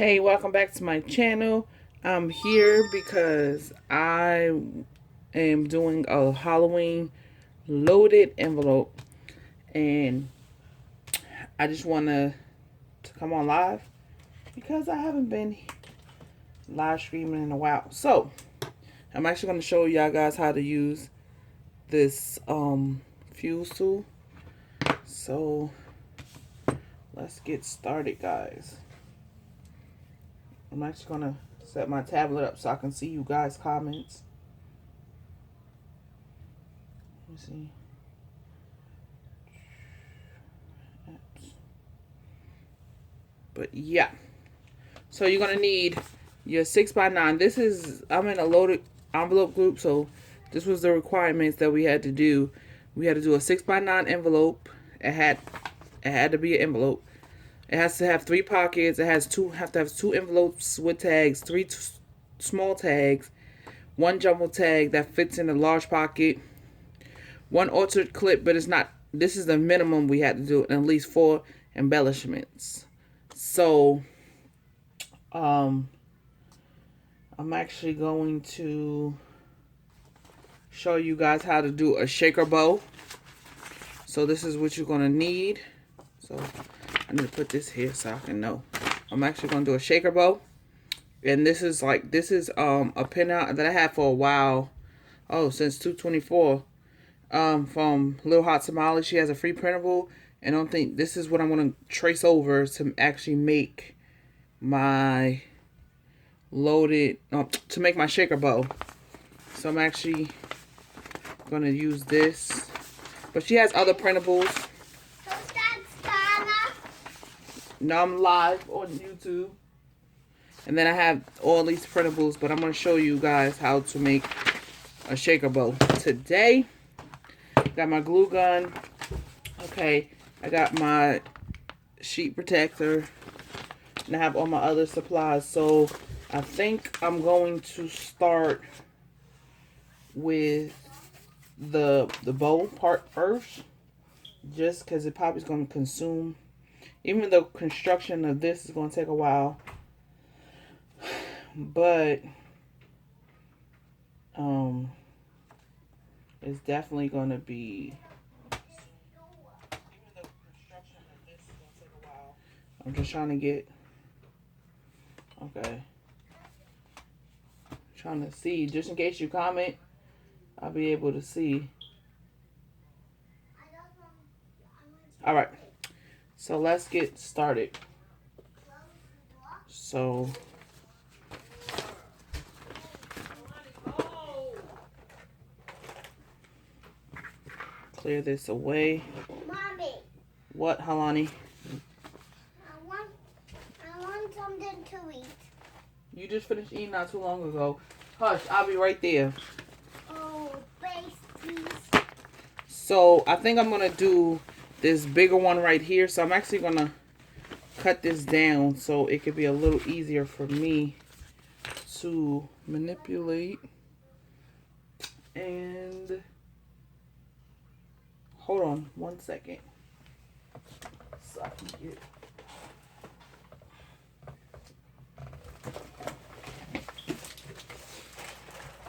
Hey, welcome back to my channel. I'm here because I am doing a Halloween loaded envelope, and I just want to come on live because I haven't been live streaming in a while. So I'm actually going to show y'all guys how to use this fuse tool. So let's get started, guys. I'm actually going to set my tablet up so I can see you guys' comments. Let me see. But yeah, so you're gonna need your 6x9. This is, I'm in a loaded envelope group, so this was the requirements that we had to do. We had to do a 6x9 envelope. It had to be an envelope. It has to have 3 pockets. It has have to have 2 envelopes with tags, 3 small tags, 1 jumbo tag that fits in a large pocket, 1 altered clip, but it's not. This is the minimum we had to do, and at least 4 embellishments. So, I'm actually going to show you guys how to do a shaker bow. So this is what you're going to need. So I need to put this here so I can know. I'm actually going to do a shaker bow. And this is a pinout that I had for a while. Oh, since 2/24. From Little Hot Tamale. She has a free printable. And I don't think this is what I'm going to trace over to actually make my loaded, to make my shaker bow. So I'm actually going to use this. But she has other printables. So that's Now I'm live on YouTube. And then I have all these printables, but I'm going to show you guys how to make a shaker bow. Today, got my glue gun. Okay, I got my sheet protector. And I have all my other supplies. So I think I'm going to start with the bow part first, just because it probably is going to consume. Even though construction of this is going to take a while, but it's definitely going to be. Even though construction of this is going to take a while, I'm just trying to get. Okay. Trying to see, just in case you comment, I'll be able to see. All right, so let's get started. So clear this away. Mommy. What, Halani? I want something to eat. You just finished eating not too long ago. Hush, I'll be right there. Oh, base, please. So I think I'm going to do this bigger one right here. So I'm actually going to cut this down so it could be a little easier for me to manipulate. And hold on 1 second. So I can get.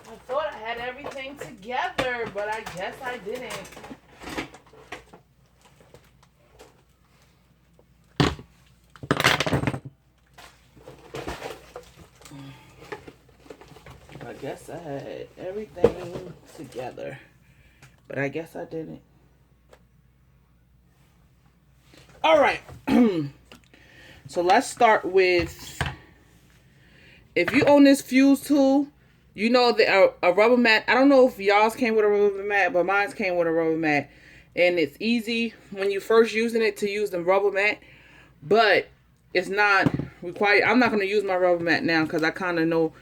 I thought I had everything together, but I guess I didn't. I guess I had everything together, but I guess I didn't. All right. So let's start with, if you own this fuse tool, you know that a rubber mat. I don't know if y'all's came with a rubber mat, but mine came with a rubber mat. And it's easy when you first using it to use the rubber mat, but it's not required. I'm not going to use my rubber mat now because I kind of know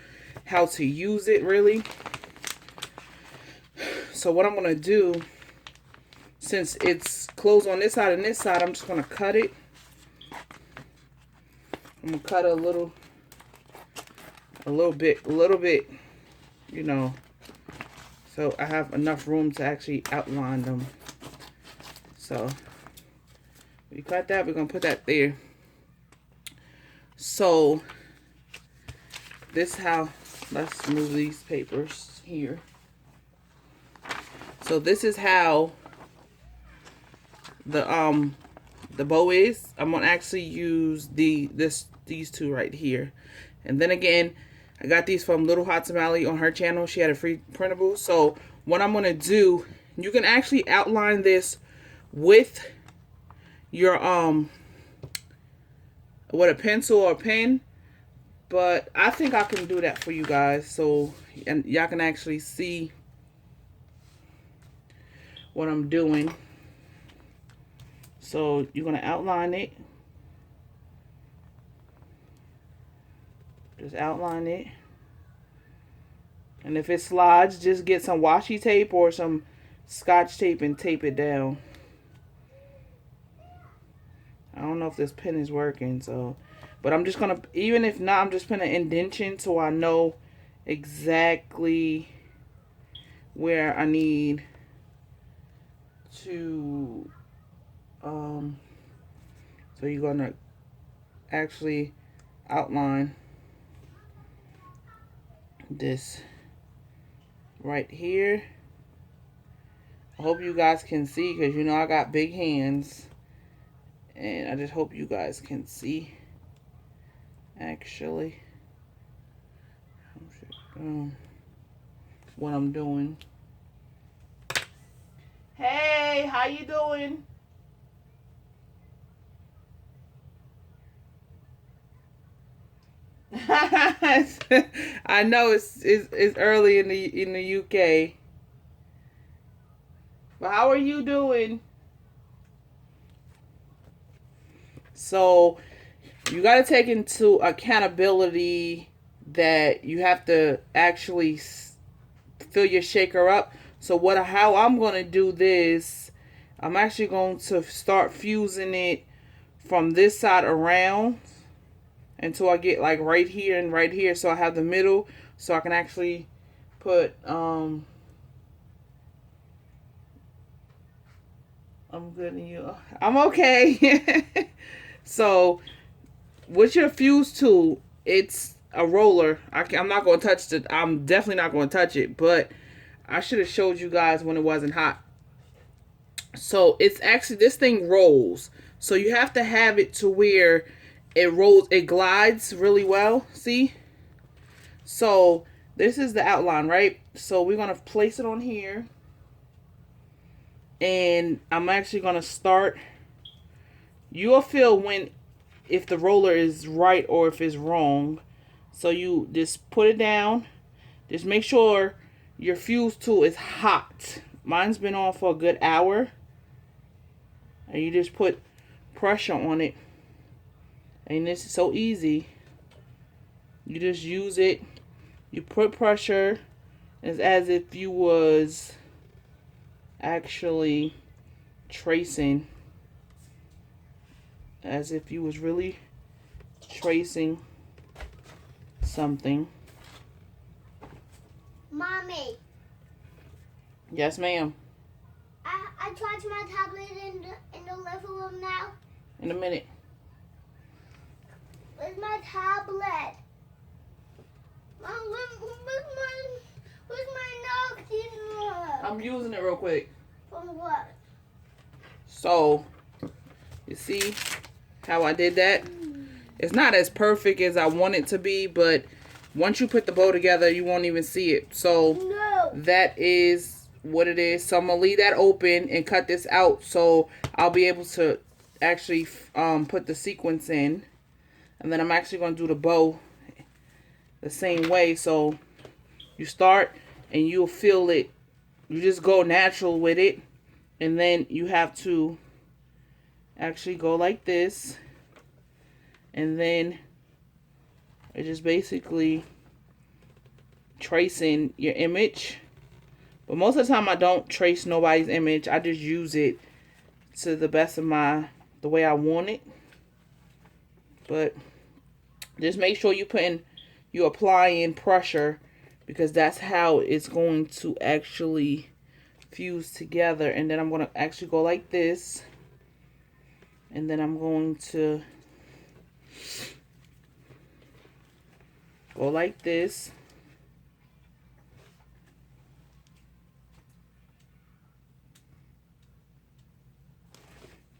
how to use it really. So what I'm going to do, since it's closed on this side and this side, I'm just going to cut it. I'm going to cut a little bit, you know, so I have enough room to actually outline them. So we cut that, we're going to put that there. So this how, let's move these papers here. So this is how the bow is. I'm gonna actually use these two right here. And then again, I got these from Little Hot Tamale on her channel. She had a free printable. So what I'm gonna do, you can actually outline this with your with a pencil or a pen, but I think I can do that for you guys, so and y'all can actually see what I'm doing. So you're gonna outline it, just outline it, and if it slides, just get some washi tape or some scotch tape and tape it down. I don't know if this pen is working, so, but I'm just gonna, even if not, I'm just putting an indentation so I know exactly where I need to, so you're gonna actually outline this right here. I hope you guys can see, because you know I got big hands. And I just hope you guys can see, actually, what I'm doing. Hey, how you doing? I know it's early in the UK, but how are you doing? So you got to take into accountability that you have to actually fill your shaker up. So how I'm going to do this, I'm actually going to start fusing it from this side around until I get like right here and right here, so I have the middle, so I can actually put I'm good and you, I'm okay. So with your fuse tool, it's a roller. I'm not going to touch it. I'm definitely not going to touch it, but I should have showed you guys when it wasn't hot. So it's actually, this thing rolls. So you have to have it to where it rolls, it glides really well. See? So this is the outline, right? So we're going to place it on here. And I'm actually going to start. You'll feel if the roller is right or if it's wrong. So you just put it down. Just make sure your fuse tool is hot. Mine's been on for a good hour. And you just put pressure on it. And this is so easy. You just use it. You put pressure. It's as if you was actually tracing. As if you was really tracing something. Mommy. Yes, ma'am. I charge my tablet in the living room now. In a minute. Where's my tablet? Mom, where's my Nokia? I'm using it real quick. From what? So, you see how I did that? It's not as perfect as I want it to be, but once you put the bow together, you won't even see it. So, no. That is what it is. So I'm going to leave that open and cut this out so I'll be able to actually put the sequence in. And then I'm actually going to do the bow the same way. So you start and you'll feel it. You just go natural with it. And then you have to actually go like this. And then it's just basically tracing your image. But most of the time I don't trace nobody's image. I just use it to the best of the way I want it. But just make sure you're applying pressure, because that's how it's going to actually fuse together. And then I'm going to actually go like this. And then I'm going to Go like this.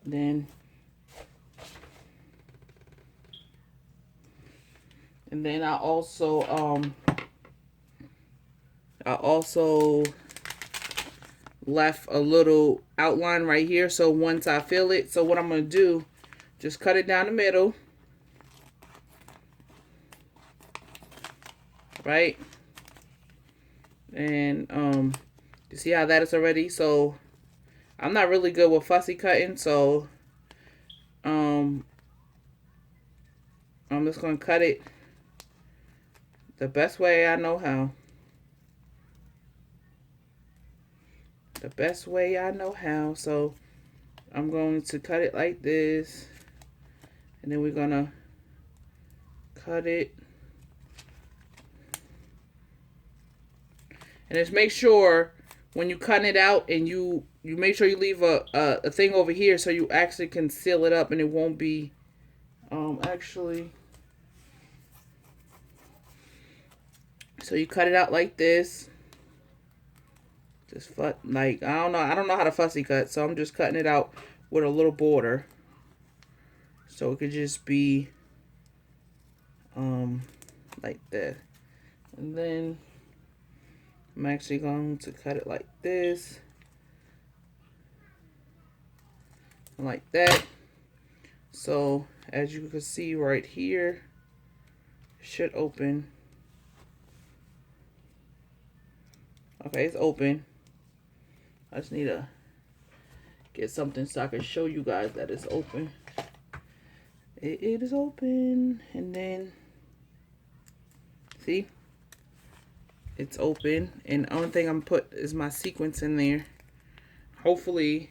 Then I also left a little outline right here, so once I fill it, so what I'm going to do, just cut it down the middle, right? And you see how that is already? So I'm not really good with fussy cutting, so I'm just going to cut it the best way I know how. The best way I know how. So I'm going to cut it like this, and then we're going to cut it. And just make sure when you cut it out, and you make sure you leave a thing over here so you actually can seal it up and it won't be actually. So you cut it out like this. Just like I don't know how to fussy cut, so I'm just cutting it out with a little border. So it could just be like that. And then I'm actually going to cut it like this. Like that. So as you can see right here, it should open. Okay, it's open. I just need to get something so I can show you guys that it's open. It is open. And then see, it's open, and the only thing I'm put is my sequins in there. Hopefully,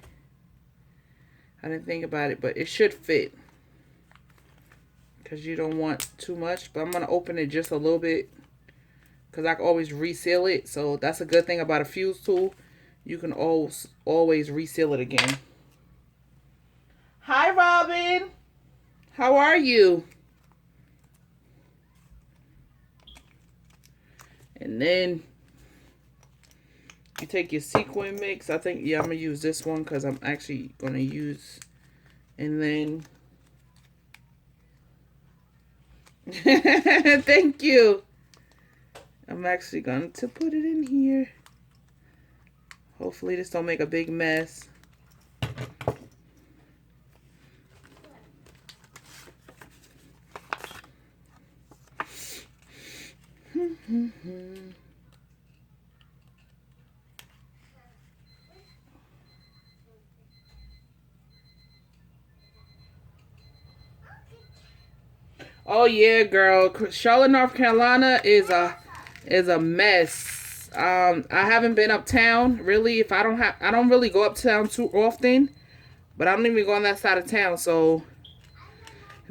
I didn't think about it, but it should fit, because you don't want too much. But I'm gonna open it just a little bit, because I can always reseal it. So that's a good thing about a fuse tool. You can always reseal it again. Hi, Robin. How are you? And then you take your sequin mix. I think, yeah, I'm going to use this one because I'm actually going to use, and then, thank you. I'm actually going to put it in here. Hopefully this don't make a big mess. Oh yeah, girl. Charlotte, North Carolina is a mess. I haven't been uptown really. I don't really go uptown too often, but I don't even go on that side of town. So,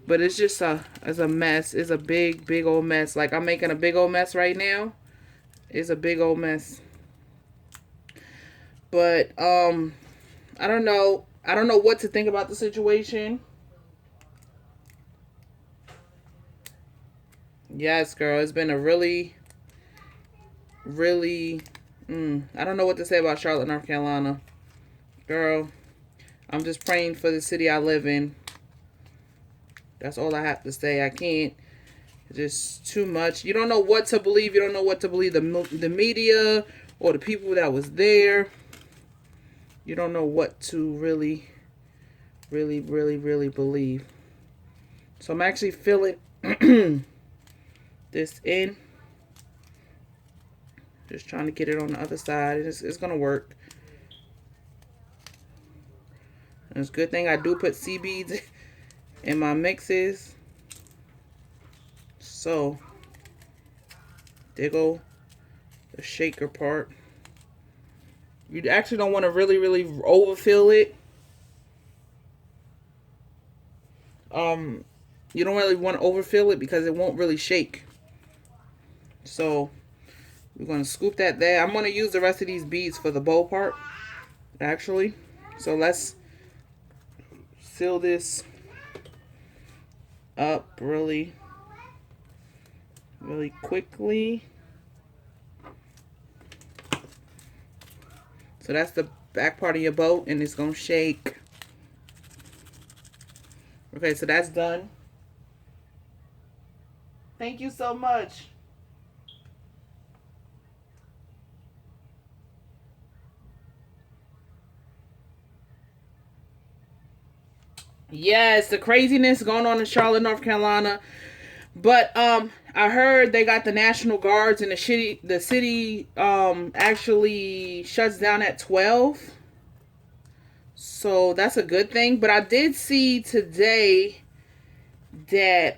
but it's just it's a mess. It's a big old mess. Like, I'm making a big old mess right now. It's a big old mess. But I don't know. I don't know what to think about the situation. Yes, girl. It's been a really I don't know what to say about Charlotte, North Carolina. Girl, I'm just praying for the city I live in. That's all I have to say. I can't. It's just too much. You don't know what to believe. You don't know what to believe. The media or the people that was there. You don't know what to really believe. So I'm actually filling this in. Just trying to get it on the other side. It's going to work. And it's a good thing I do put sea beads in my mixes. So, there go the shaker part. You actually don't want to really overfill it. You don't really want to overfill it because it won't really shake. So, we're going to scoop that there. I'm going to use the rest of these beads for the bow part, actually. So, let's seal this up really really quickly. So that's the back part of your bow, and it's gonna shake. Okay, so that's done. Thank you so much. Yes, the craziness going on in Charlotte, North Carolina. But I heard they got the National Guards and the city actually shuts down at 12. So that's a good thing. But I did see today that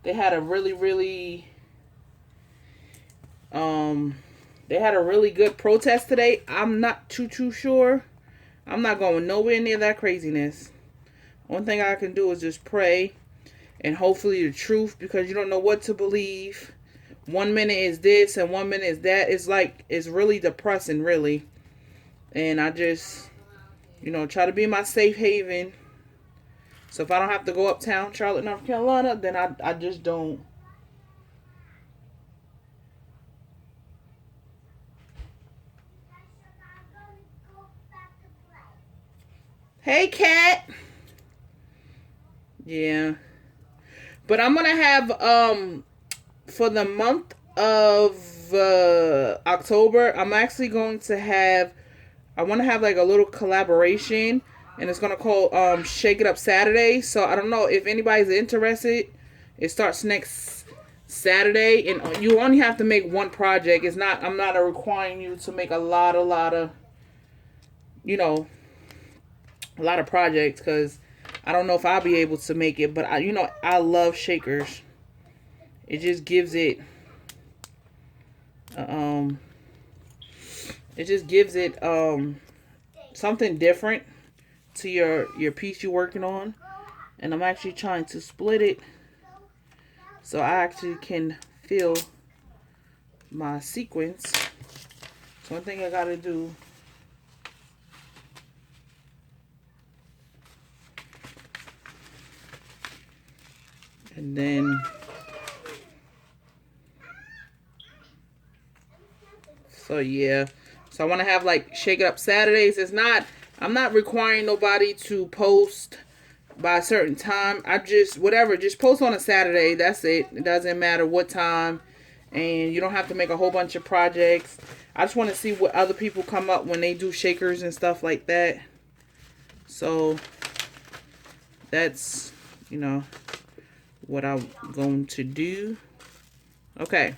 they had a really um they had a really good protest today. I'm not too sure. I'm not going nowhere near that craziness. One thing I can do is just pray and hopefully the truth, because you don't know what to believe. 1 minute is this and 1 minute is that. It's really depressing, really. And I just, try to be my safe haven. So if I don't have to go uptown Charlotte, North Carolina, then I just don't. Hey, cat. Yeah. But I'm gonna have for the month of October, I'm actually going to have. I want to have like a little collaboration, and it's gonna call Shake It Up Saturday. So I don't know if anybody's interested. It starts next Saturday, and you only have to make one project. It's not. I'm not requiring you to make a lot of, you know, a lot of projects, because I don't know if I'll be able to make it. But I love shakers. It just gives it. Um, it just gives it something different to your piece you're working on. And I'm actually trying to split it so I actually can fill my sequence. So one thing I gotta do, and then so yeah, so I want to have like Shake It Up Saturdays. I'm not requiring nobody to post by a certain time. I just just post on a Saturday. That's it. It doesn't matter what time, and you don't have to make a whole bunch of projects. I just want to see what other people come up when they do shakers and stuff like that. So that's what I'm going to do. Okay,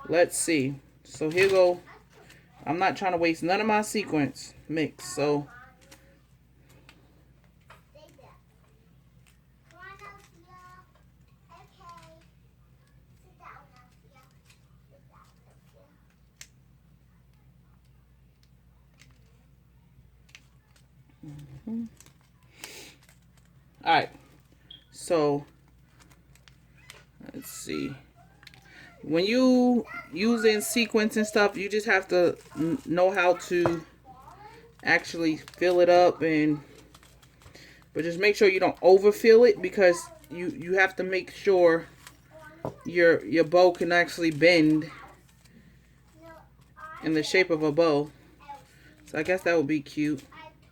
let's see. So here go. I'm not trying to waste none of my sequence mix. So all right. So let's see. When you using sequence and stuff, you just have to know how to actually fill it up, but just make sure you don't overfill it, because you have to make sure your bow can actually bend in the shape of a bow. So I guess that would be cute.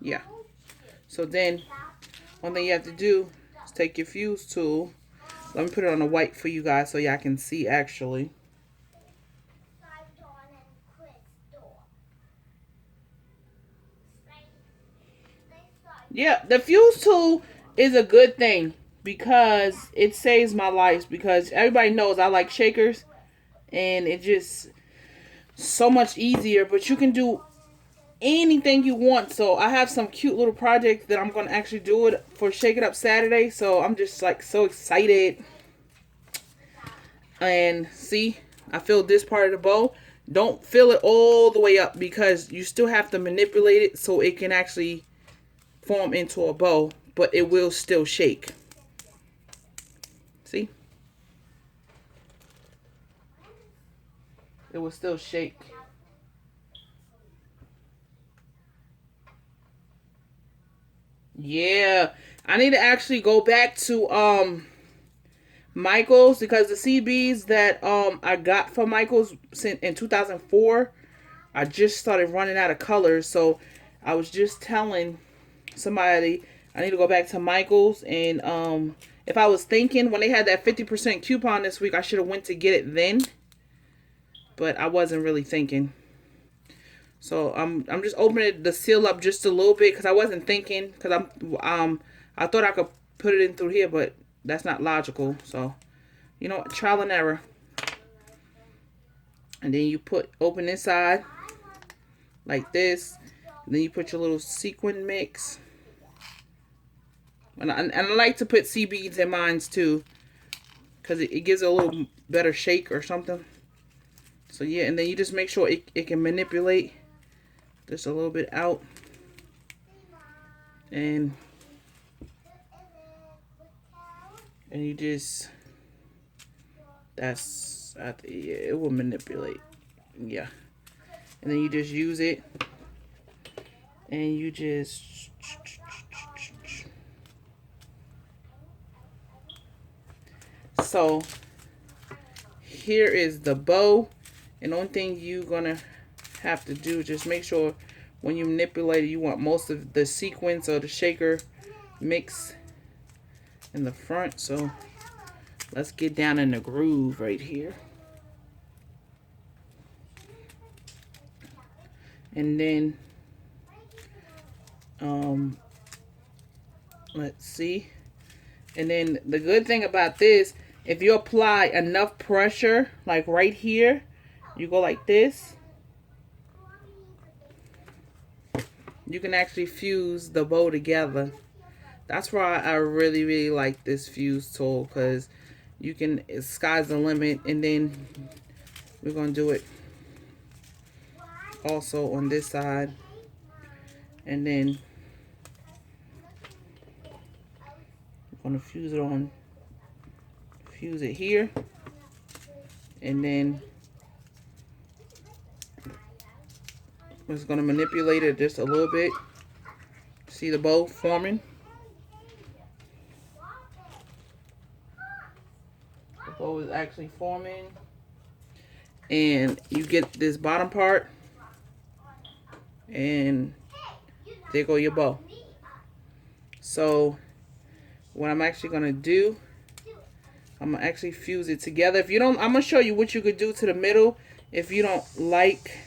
Yeah. So then one thing you have to do is take your fuse tool. Let me put it on the white for you guys so y'all can see actually. Yeah, the fuse tool is a good thing because it saves my life, because everybody knows I like shakers and it just so much easier, but you can do anything you want. So I have some cute little projects that I'm going to actually do it for Shake It Up Saturday. So I'm just like so excited. And see, I filled this part of the bow. Don't fill it all the way up, because you still have to manipulate it so it can actually form into a bow, but it will still shake. See? It will still shake. Yeah. I need to actually go back to Michaels, because the CBs that I got from Michaels in 2004, I just started running out of colors. So I was just telling somebody I need to go back to Michaels, and if I was thinking when they had that 50% coupon this week, I should have went to get it then, but I wasn't really thinking. So I'm just opening the seal up just a little bit because I wasn't thinking, because I thought I could put it in through here, but that's not logical. So you know, trial and error. And then you open this side like this, and then you put your little sequin mix. And I like to put sea beads in mine too, because it gives it a little better shake or something. So yeah, and then you just make sure it can manipulate just a little bit out. And you just, yeah, it will manipulate. Yeah. And then you just use it. And you just, so here is the bow. And the only thing you're gonna have to do, just make sure when you manipulate it, you want most of the sequence or the shaker mix in the front. So let's get down in the groove right here. And then let's see. And then the good thing about this, if you apply enough pressure, like right here, you go like this, you can actually fuse the bow together. That's why I really, really like this fuse tool, because you can, sky's the limit. And then we're going to do it also on this side. And then I'm going to fuse it here. And then I'm just going to manipulate it just a little bit. See the bow forming? The bow is actually forming. And you get this bottom part. And there go your bow. So what I'm actually going to do, I'm going to actually fuse it together. If you don't, I'm going to show you what you could do to the middle if you don't like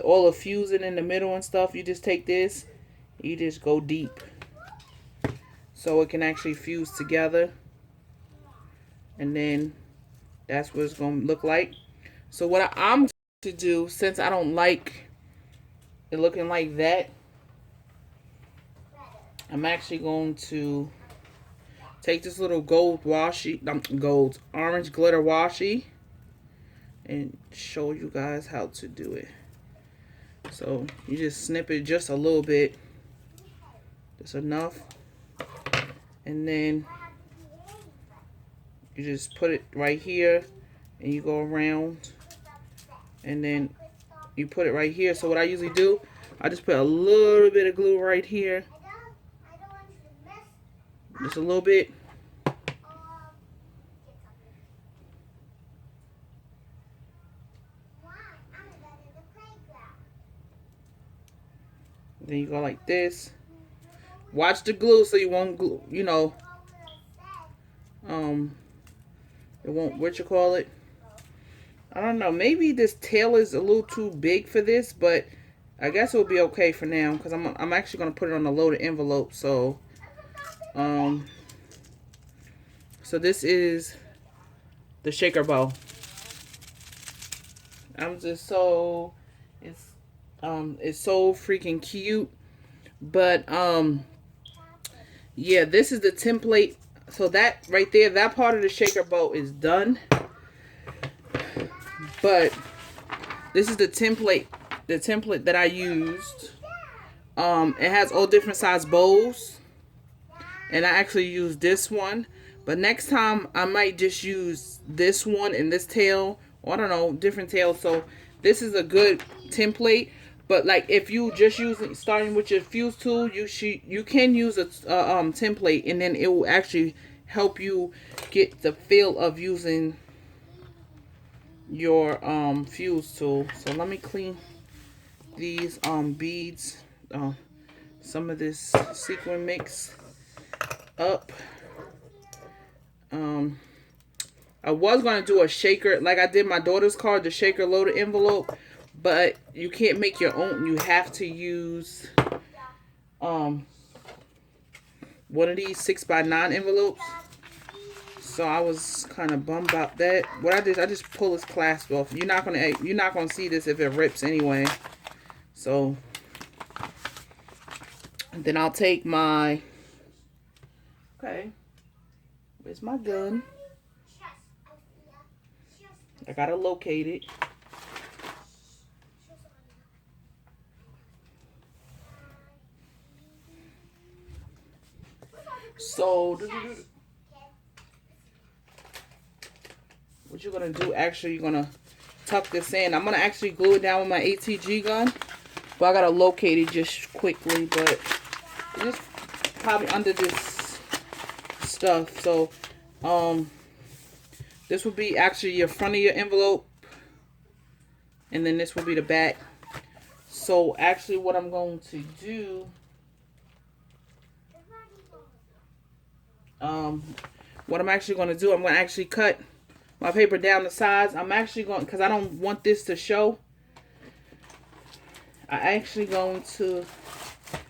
all the fusing in the middle and stuff. You just take this, you just go deep so it can actually fuse together. And then that's what it's going to look like. So what I'm going to do, since I don't like it looking like that, I'm actually going to take this little orange glitter washi, and show you guys how to do it. So you just snip it just a little bit, just enough, and then you just put it right here, and you go around, and then you put it right here. So what I usually do, I just put a little bit of glue right here, just a little bit. Then you go like this. Watch the glue so you won't glue, you know, it won't, what you call it? I don't know. Maybe this tail is a little too big for this, but I guess it'll be okay for now, because I'm actually going to put it on a loaded envelope. So, so this is the shaker bow. I'm just so, it's so freaking cute. But yeah, this is the template. So that right there, that part of the shaker bow is done. But this is the template that I used. It has all different size bows, and I actually used this one. But next time I might just use this one and this tail, or I don't know, different tails. So this is a good template. But like if you just starting with your fuse tool, you can use a template, and then it will actually help you get the feel of using your fuse tool. So let me clean these beads, some of this sequin mix up. I was going to do a shaker like I did my daughter's card, the shaker loaded envelope, but you can't make your own. You have to use one of these 6x9 envelopes. So I was kind of bummed about that. What I did, I just pull this clasp off. You're not gonna see this if it rips anyway. So then I'll take my, okay, where's my gun? I gotta locate it. So what you're gonna do, actually, you're gonna tuck this in. I'm gonna actually glue it down with my ATG gun, but I gotta locate it just quickly. But it's just probably under this stuff. So this will be actually your front of your envelope, and then this will be the back. So actually what I'm going to do, what I'm actually going to do, I'm going to actually cut my paper down the sides. I'm actually going, because I don't want this to show, I'm actually going to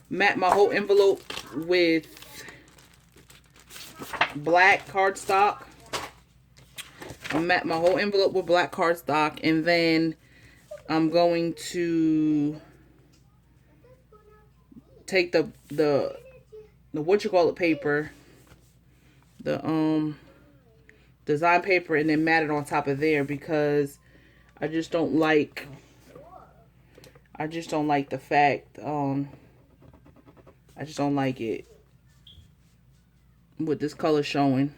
mat my whole envelope with black cardstock. I'll mat my whole envelope with black cardstock, and then I'm going to take the what you call it paper, the design paper, and then mat it on top of there, because I just don't like the fact I just don't like it with this color showing.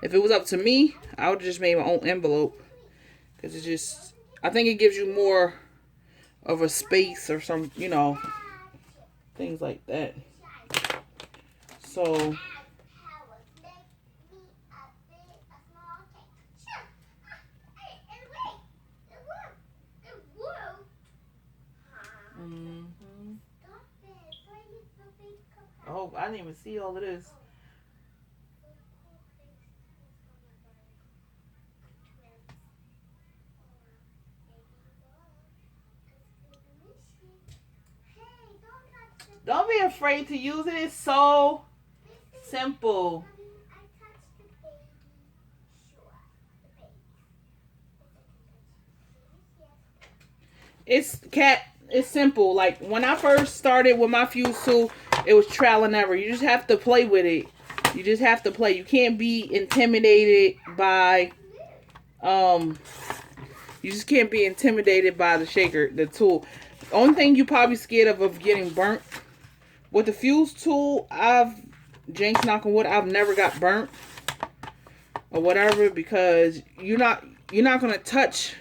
If it was up to me, I would have just made my own envelope, because it's just, I think it gives you more of a space or some, you know, things like that. So oh, I didn't even see all of this. Don't be afraid to use it. It's so simple. It's simple. Like when I first started with my fuse tool, it was trial and error. You just have to play with it. You just have to play. You can't be intimidated by you just can't be intimidated by the shaker, the tool. The only thing you probably scared of getting burnt. With the fuse tool, jinx knock on wood, I've never got burnt or whatever, because you're not gonna touch,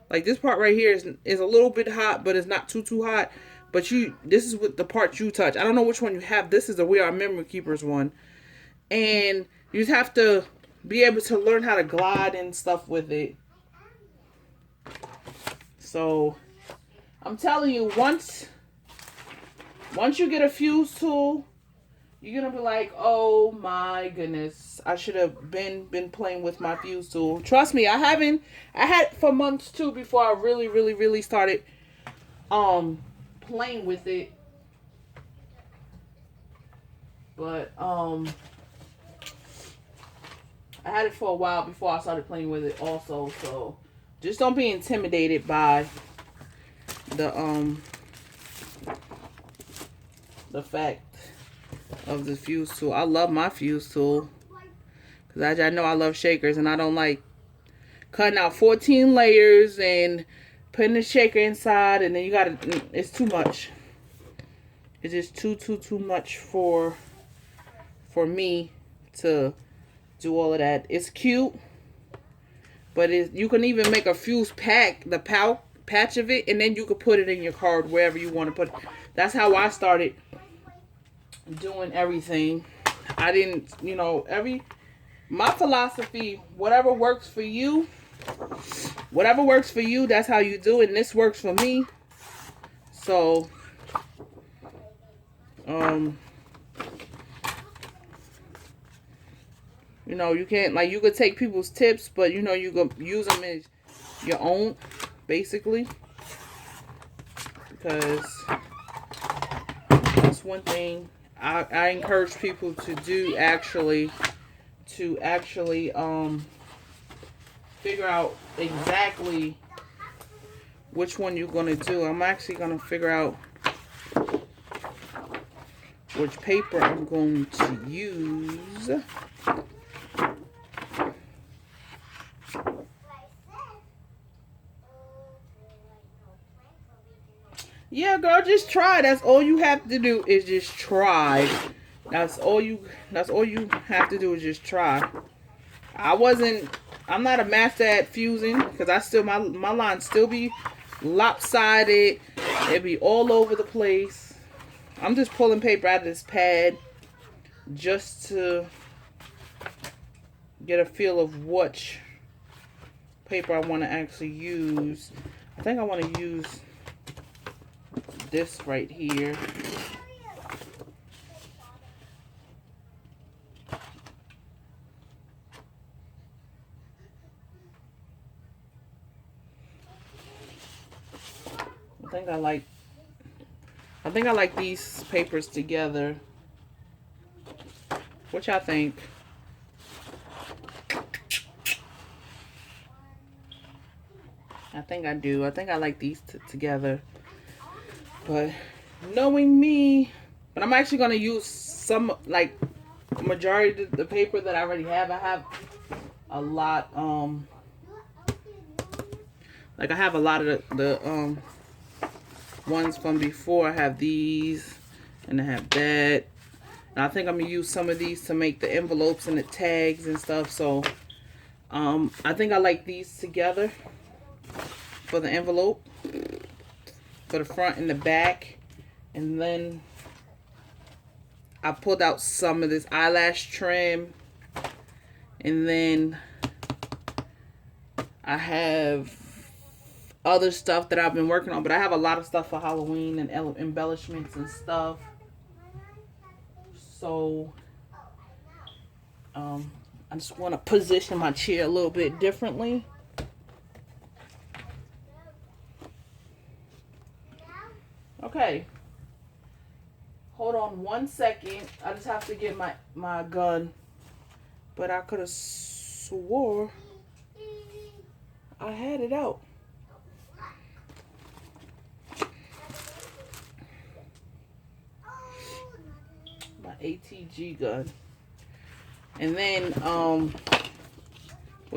like this part right here is a little bit hot, but it's not too hot. But this is what the part you touch. I don't know which one you have. This is the We Are Memory Keepers one, and you just have to be able to learn how to glide and stuff with it. So I'm telling you, once you get a fuse tool, you're gonna be like, oh my goodness, I should have been playing with my fuse tool. Trust me, I had for months too before I really started playing with it. But I had it for a while before I started playing with it also. So just don't be intimidated by the fact of the fuse tool. I love my fuse tool, because I know I love shakers, and I don't like cutting out 14 layers and putting the shaker inside, and then you gotta, it's too much. It's just too much for me to do all of that. It's cute, but you can even make a fuse pack, the patch of it, and then you could put it in your card wherever you want to put it. That's how I started doing everything. I didn't, my philosophy, whatever works for you, that's how you do it. And this works for me. So, you know, you can't, like, you could take people's tips, but, you know, you could use them as your own, basically. Because that's one thing I encourage people to do, actually, figure out exactly which one you're going to do. I'm actually going to figure out which paper I'm going to use. Yeah, girl, just try. That's all you have to do is just try. That's all you have to do is just try. I'm not a master at fusing because my lines still be lopsided. It be all over the place. I'm just pulling paper out of this pad just to get a feel of which paper I want to actually use. I think I want to use this right here. I think I like these papers together. What y'all think? I think I do. I think I like these together. But knowing me, but I'm actually going to use some, like, majority of the paper that I already have. I have a lot, like, I have a lot of the ones from before. I have these, and I have that. And I think I'm going to use some of these to make the envelopes and the tags and stuff. So, I think I like these together for the envelope, for the front and the back. And then I pulled out some of this eyelash trim. And then I have other stuff that I've been working on. But I have a lot of stuff for Halloween and embellishments and stuff. So, I just want to position my chair a little bit differently. Okay. Hold on 1 second. I just have to get my gun. But I could have swore I had it out. My ATG gun. And then, well,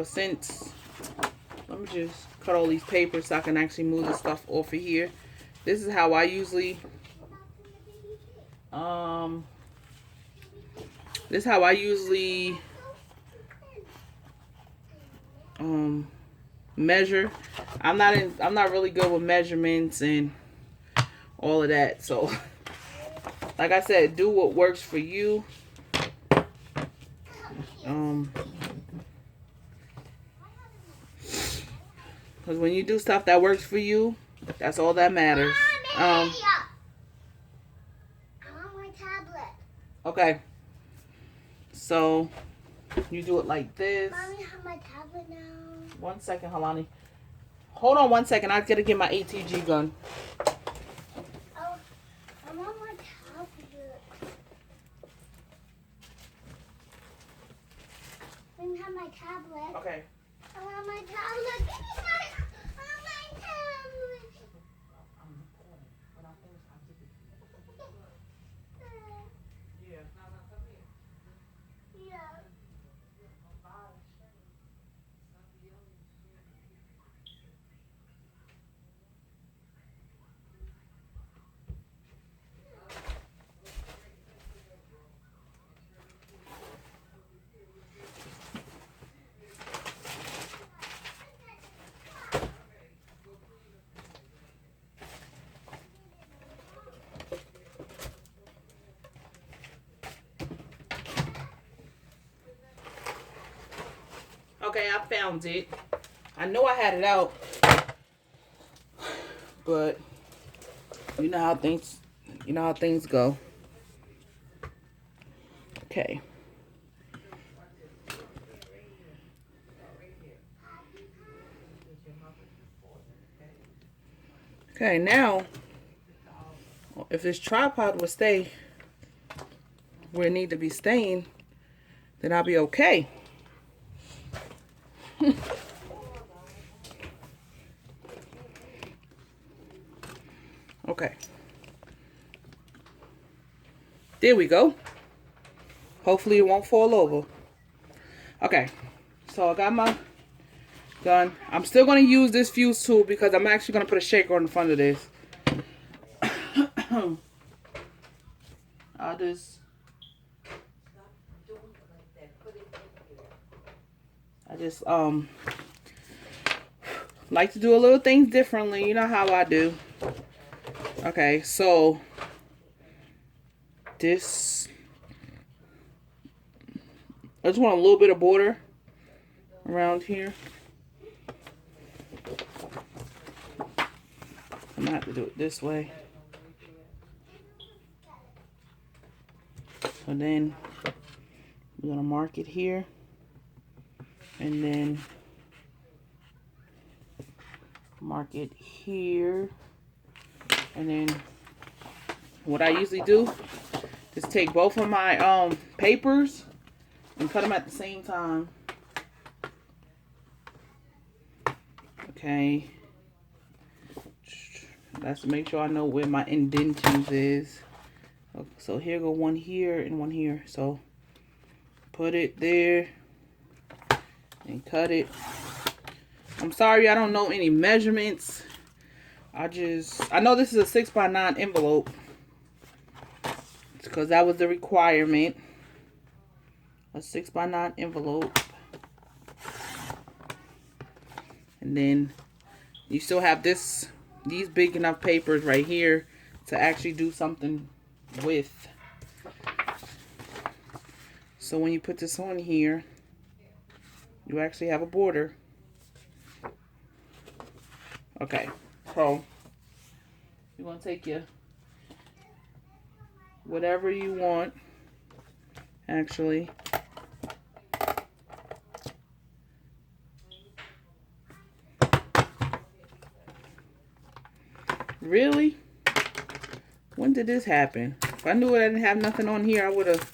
since, let me just cut all these papers so I can actually move the stuff off of here. This is how I usually, measure. I'm not really good with measurements and all of that. So, like I said, do what works for you. Because when you do stuff that works for you, that's all that matters. I want my tablet. Okay. So, you do it like this. Mommy, have my tablet now. 1 second, Halani. Hold on 1 second. I gotta get my ATG gun. Oh, I want my tablet. Let me have my tablet. Okay. I want my tablet. Give me my, I want my tablet. Yeah. Okay, I found it. I know I had it out, but you know how things go. Okay. Okay, now if this tripod will stay where it need to be staying, then I'll be okay. Okay. There we go. Hopefully it won't fall over. Okay. So I got my gun. I'm still going to use this fuse tool because I'm actually going to put a shaker on the front of this. I'll just... like to do a little things differently. You know how I do. Okay, so this, I just want a little bit of border around here. I'm gonna have to do it this way. So then we're gonna mark it here, and then mark it here, and then what I usually do is take both of my papers and cut them at the same time. Okay, that's to make sure I know where my indentions is. So here go one here and one here. So put it there and cut it. I'm sorry I don't know any measurements. I know this is a 6x9 envelope. It's because that was the requirement. A 6x9 envelope. And then you still have these big enough papers right here to actually do something with. So when you put this on here, you actually have a border. Okay, so you're going to take your whatever you want, actually. Really? When did this happen? If I knew I didn't have nothing on here, I would have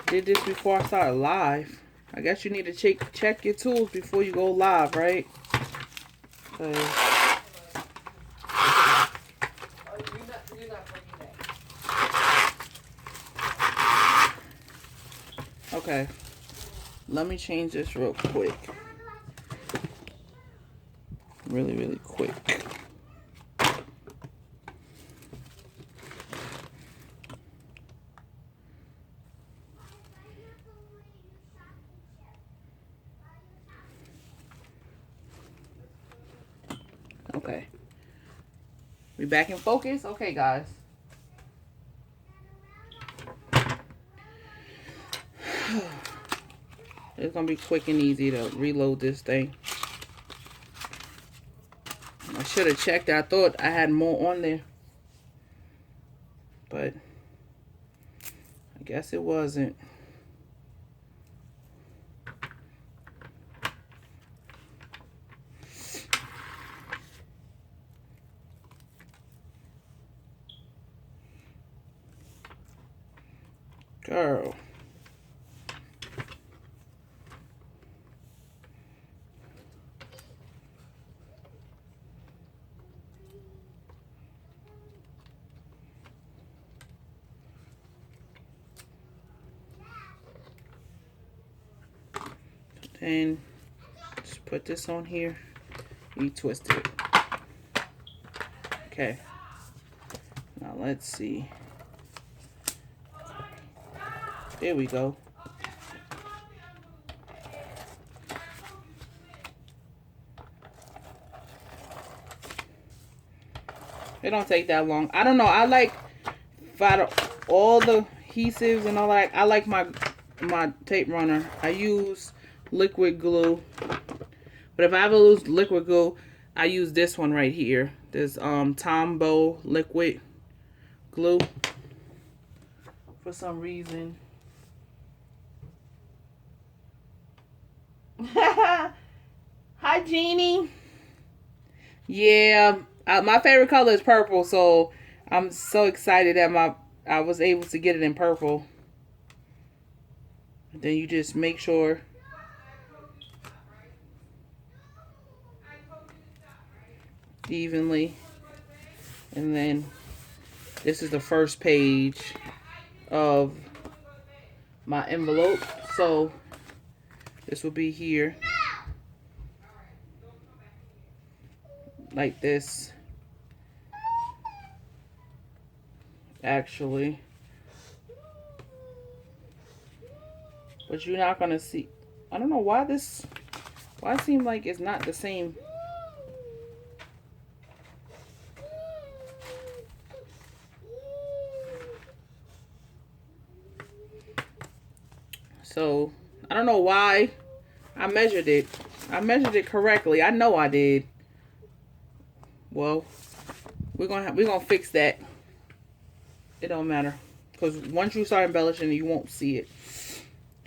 did this before I started live. I guess you need to check your tools before you go live, right? Okay, let me change this real quick. Really quick. Okay. We back in focus? Okay, guys. It's gonna be quick and easy to reload this thing. I should have checked. I thought I had more on there, but I guess it wasn't. Girl. And just put this on here. You twist it. Okay. Now let's see. There we go. It don't take that long. I don't know. I like all the adhesives and all that. I like my my tape runner, I use liquid glue. But if I ever lose liquid glue, I use this one right here. This Tombow liquid glue. For some reason. Hi, Jeannie. Yeah, my favorite color is purple, so I'm so excited that I was able to get it in purple. Then you just make sure evenly, and then this is the first page of my envelope, so this will be here like this. Actually, but you're not gonna see. I don't know why it seems like it's not the same. So I don't know why. I measured it. I measured it correctly. I know I did. Well, we're gonna fix that. It don't matter, because once you start embellishing, you won't see it.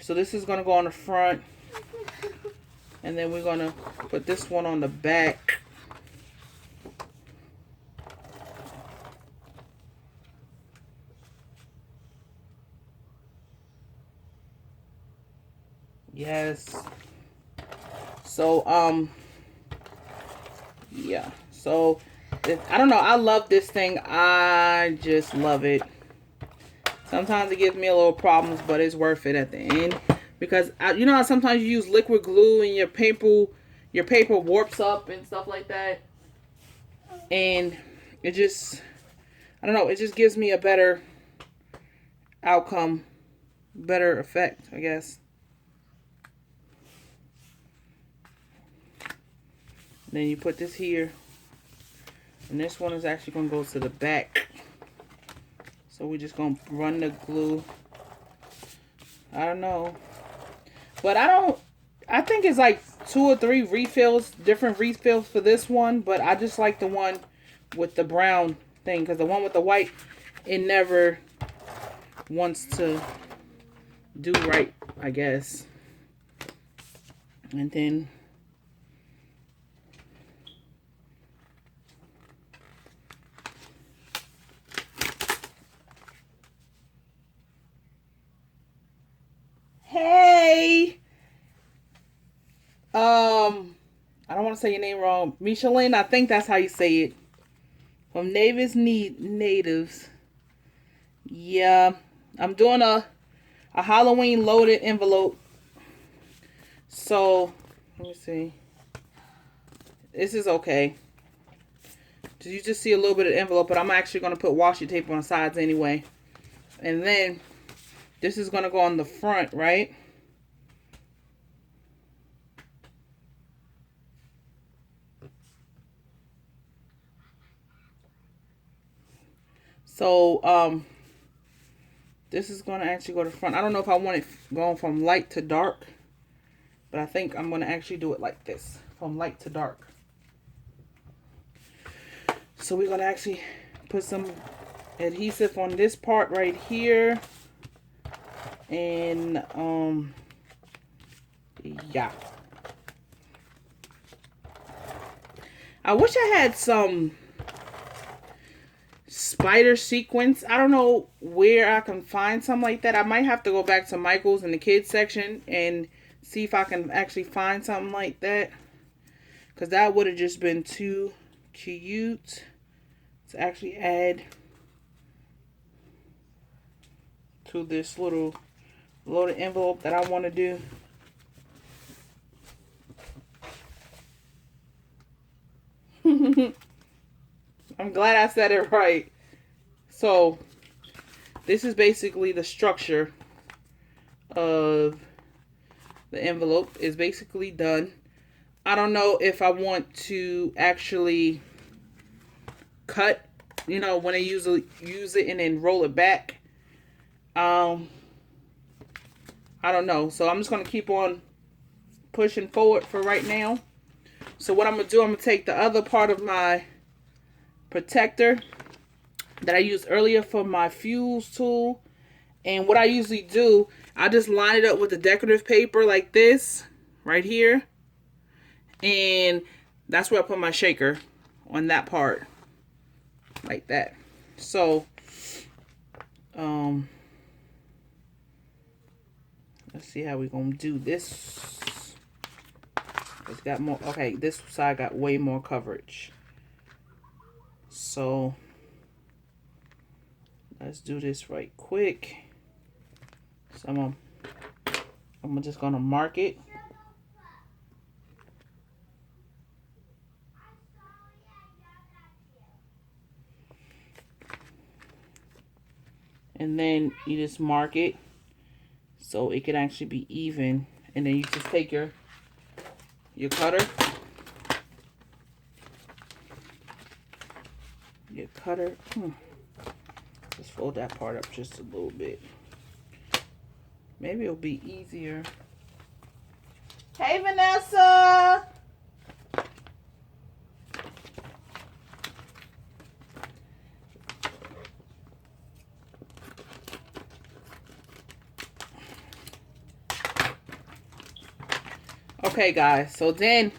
So this is gonna go on the front, and then we're gonna put this one on the back. Yes. So yeah. So I don't know. I love this thing. I just love it. Sometimes it gives me a little problems, but it's worth it at the end, because you know how sometimes you use liquid glue and your paper warps up and stuff like that, and it just, I don't know, it just gives me a better outcome, better effect, I guess. Then you put this here, and this one is actually going to go to the back. So we're just going to run the glue. I don't know. But I think it's like 2 or 3 refills, different refills for this one. But I just like the one with the brown thing, because the one with the white, it never wants to do right, I guess. And then hey, I don't want to say your name wrong. Michelin, I think that's how you say it. From Natives. Yeah, I'm doing a Halloween loaded envelope. So, let me see. This is okay. You just see a little bit of envelope, but I'm actually going to put washi tape on the sides anyway. And then this is going to go on the front, right? So, this is going to actually go to the front. I don't know if I want it going from light to dark, but I think I'm going to actually do it like this, from light to dark. So we're going to actually put some adhesive on this part right here. And, yeah. I wish I had some spider sequins. I don't know where I can find something like that. I might have to go back to Michael's in the kids section and see if I can actually find something like that, because that would have just been too cute to actually add to this little loaded envelope that I want to do. I'm glad I said it right. So this is basically the structure of the envelope. Is basically done. I don't know if I want to actually cut, you know, when I usually use it and then roll it back. I I don't know. So I'm just going to keep on pushing forward for right now. So what I'm going to do, I'm going to take the other part of my protector that I used earlier for my fuse tool. And what I usually do, I just line it up with the decorative paper like this right here. And that's where I put my shaker, on that part like that. So let's see how we're gonna do this. It's got more. Okay, this side got way more coverage. So let's do this right quick. So I'm just gonna mark it. And then you just mark it so it can actually be even. And then you just take your cutter. Your cutter. Just fold that part up just a little bit. Maybe it'll be easier. Hey, Vanessa! Okay, guys. So then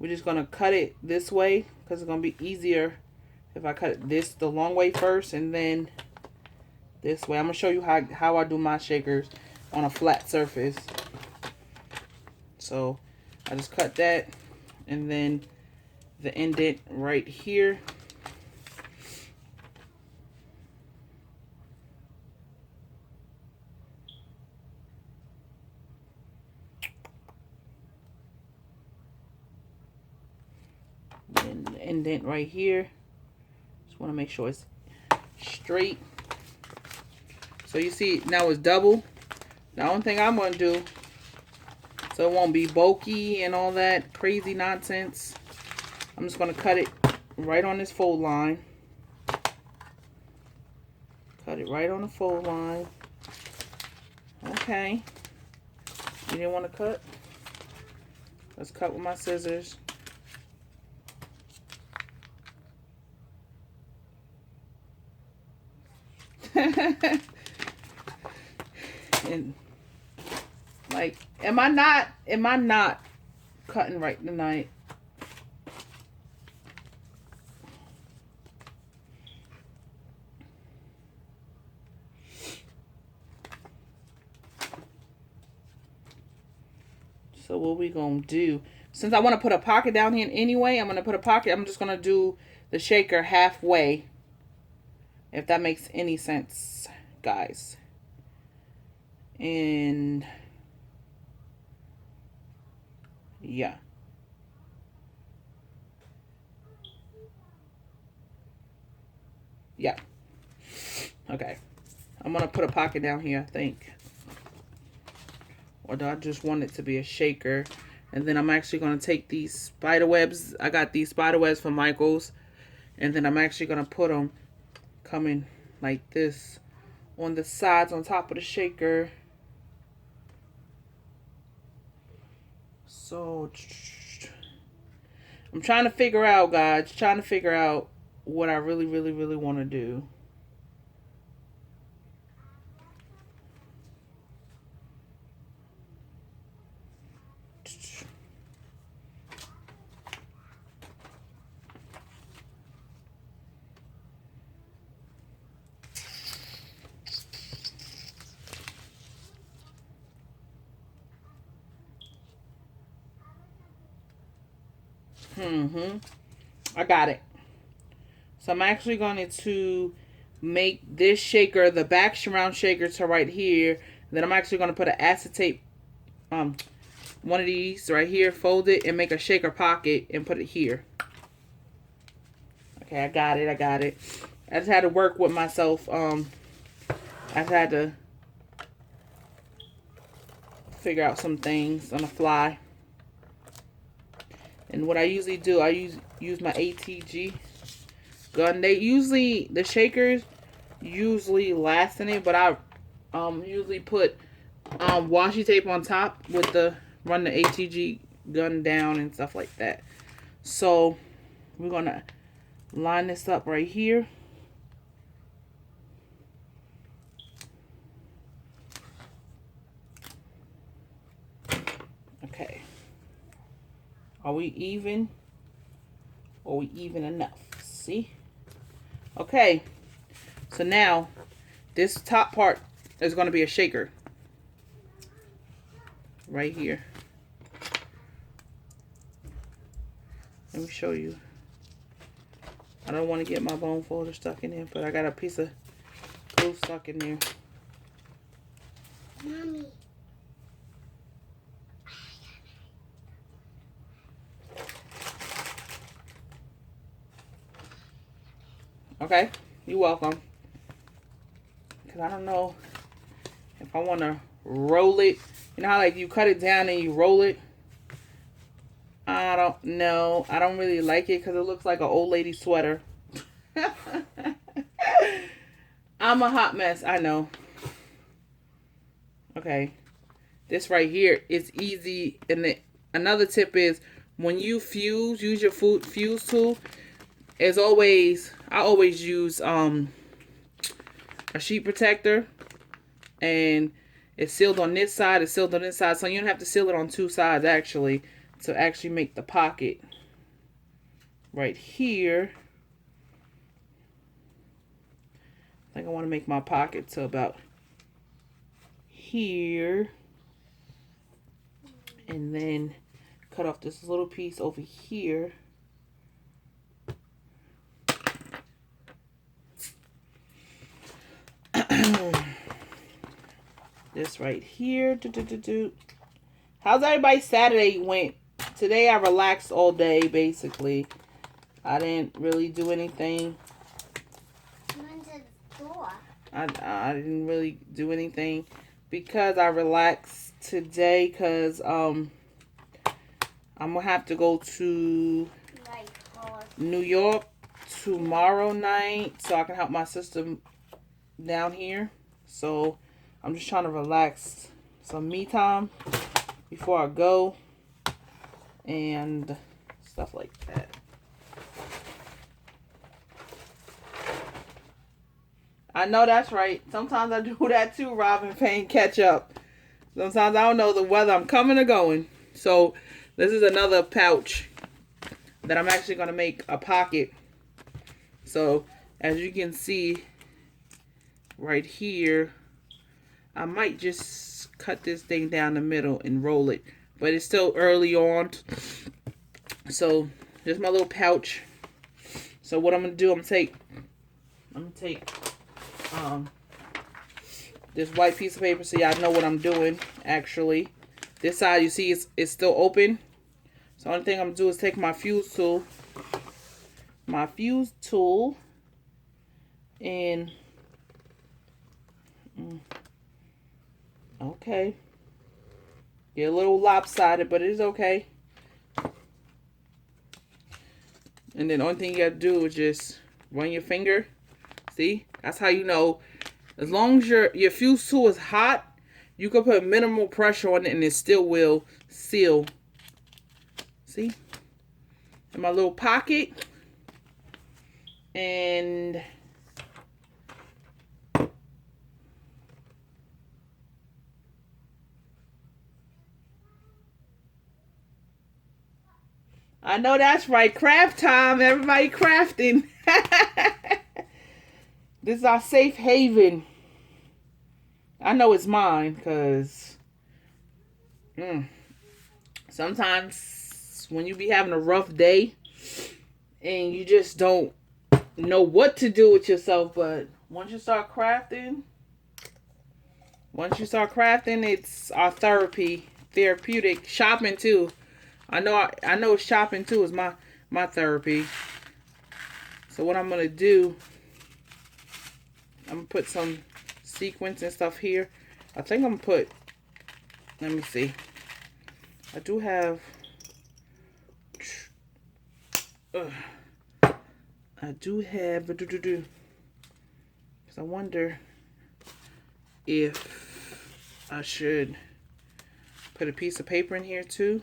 we're just going to cut it this way because it's going to be easier if I cut it the long way first and then this way. I'm going to show you how I do my shakers on a flat surface. So I just cut that and then the indent right here. And the indent right here. Just want to make sure it's straight. So you see now it's double. The only thing I'm going to do so it won't be bulky and all that crazy nonsense, I'm just going to cut it right on this fold line. Cut it right on the fold line. Okay. You didn't want to cut? Let's cut with my scissors. And like, am I not cutting right tonight? So what we gonna do, since I want to put a pocket down here anyway, I'm gonna put a pocket. I'm just gonna do the shaker halfway, if that makes any sense, guys. And yeah. Yeah. Okay. I'm going to put a pocket down here, I think. Or do I just want it to be a shaker? And then I'm actually going to take these spider webs. I got these spider webs from Michael's. And then I'm actually going to put them coming like this on the sides on top of the shaker. So I'm trying to figure out, guys, what I really want to do. I got it. So I'm actually going to make this shaker, the back round shaker, to right here. Then I'm actually going to put an acetate, one of these right here, fold it and make a shaker pocket and put it here. Okay, I got it. I just had to work with myself. I just had to figure out some things on the fly. And what I usually do, I use my ATG gun. The shakers usually last in it, but I usually put washi tape on top with the run the ATG gun down and stuff like that. So we're gonna line this up right here. Okay. Are we even? Are we even enough? See? Okay. So now this top part is going to be a shaker. Right here. Let me show you. I don't want to get my bone folder stuck in there, but I got a piece of glue stuck in there. Mommy. Okay, you're welcome. Because I don't know if I want to roll it. You know how like you cut it down and you roll it? I don't know. I don't really like it because it looks like an old lady sweater. I'm a hot mess, I know. Okay. This right here is easy. And another tip is when you fuse, use your fuse tool. As always, I always use a sheet protector, and it's sealed on this side, it's sealed on this side, so you don't have to seal it on two sides actually to actually make the pocket. Right here, I think I want to make my pocket to about here, and then cut off this little piece over here. This right here. How's everybody's Saturday went? Today I relaxed all day, basically. I didn't really do anything. I went to the store. I didn't really do anything because I relaxed today because I'm gonna have to go to New York tomorrow night so I can help my sister down here. So I'm just trying to relax, some me time before I go and stuff like that. I know that's right. Sometimes I do that too, Robin, playing catch up. Sometimes I don't know the whether I'm coming or going. So this is another pouch that I'm actually going to make a pocket. So as you can see right here, I might just cut this thing down the middle and roll it. But it's still early on. So there's my little pouch. So what I'm going to do, I'm going to take this white piece of paper so y'all know what I'm doing actually. This side you see it's still open. So the only thing I'm going to do is take my fuse tool. And okay. Get a little lopsided, but it's okay. And then the only thing you got to do is just run your finger. See? That's how you know. As long as your fuse tool is hot, you can put minimal pressure on it and it still will seal. See? In my little pocket. And I know that's right. Craft time. Everybody crafting. This is our safe haven. I know it's mine because sometimes when you be having a rough day and you just don't know what to do with yourself, but once you start crafting, it's our therapeutic. Shopping too. I know shopping too is my therapy. So what I'm gonna do, I'm gonna put some sequins and stuff here. I think I'm gonna put, let me see. I do have, because I wonder if I should put a piece of paper in here too.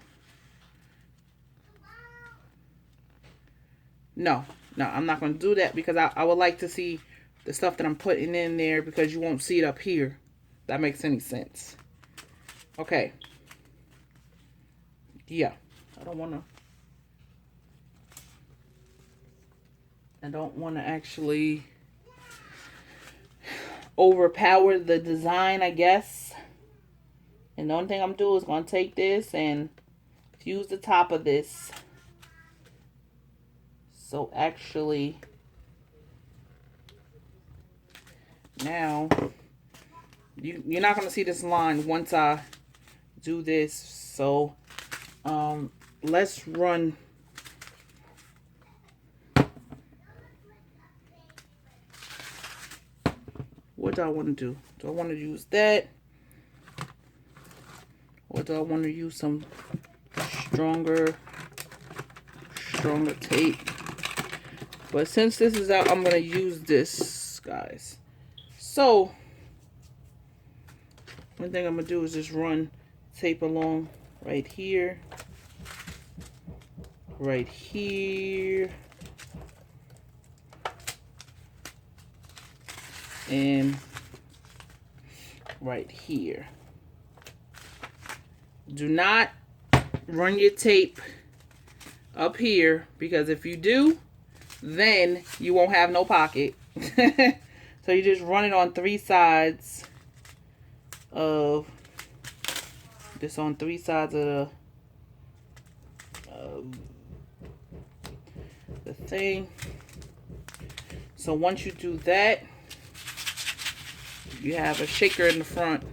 No, I'm not going to do that because I would like to see the stuff that I'm putting in there because you won't see it up here. If that makes any sense. Okay. Yeah. I don't want to actually overpower the design, I guess. And the only thing I'm doing is going to take this and fuse the top of this. So actually, now, you're not going to see this line once I do this. So, let's run. What do I want to do? Do I want to use that? Or do I want to use some stronger tape? But since this is out, I'm going to use this, guys. So, one thing I'm going to do is just run tape along right here. Right here. And right here. Do not run your tape up here because if you do, then you won't have no pocket. So you just run it on 3 sides of this, on 3 sides of the thing. So once you do that, you have a shaker in the front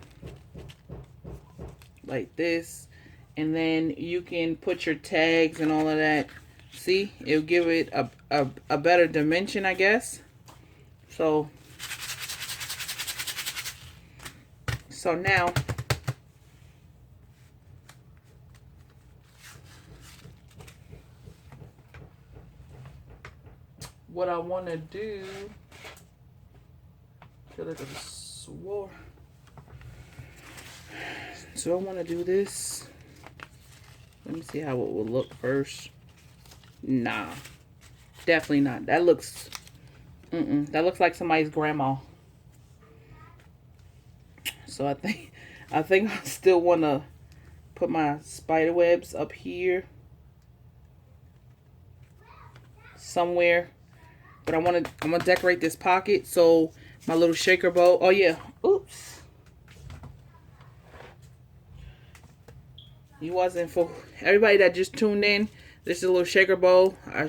like this, and then you can put your tags and all of that. See, it'll give it a better dimension, I guess. So now what I want to do, feel like I just swore. So I want to do this. Let me see how it will look first. Nah, definitely not. That looks, that looks like somebody's grandma. So I think I still want to put my spider webs up here somewhere. But I'm gonna decorate this pocket. So my little shaker bowl. Oh yeah. Oops. You wasn't, for everybody that just tuned in. This is a little shaker bowl I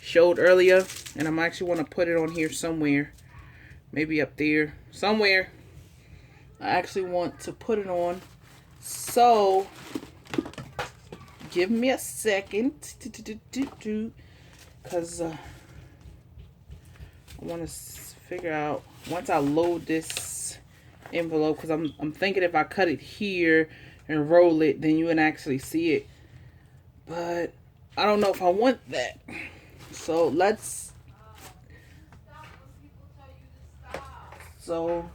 showed earlier, and I'm actually want to put it on here somewhere, maybe up there somewhere. I actually want to put it on. So give me a second, because I want to figure out once I load this envelope, because I'm thinking if I cut it here and roll it, then you can actually see it. But I don't know if I want that. So let's. So.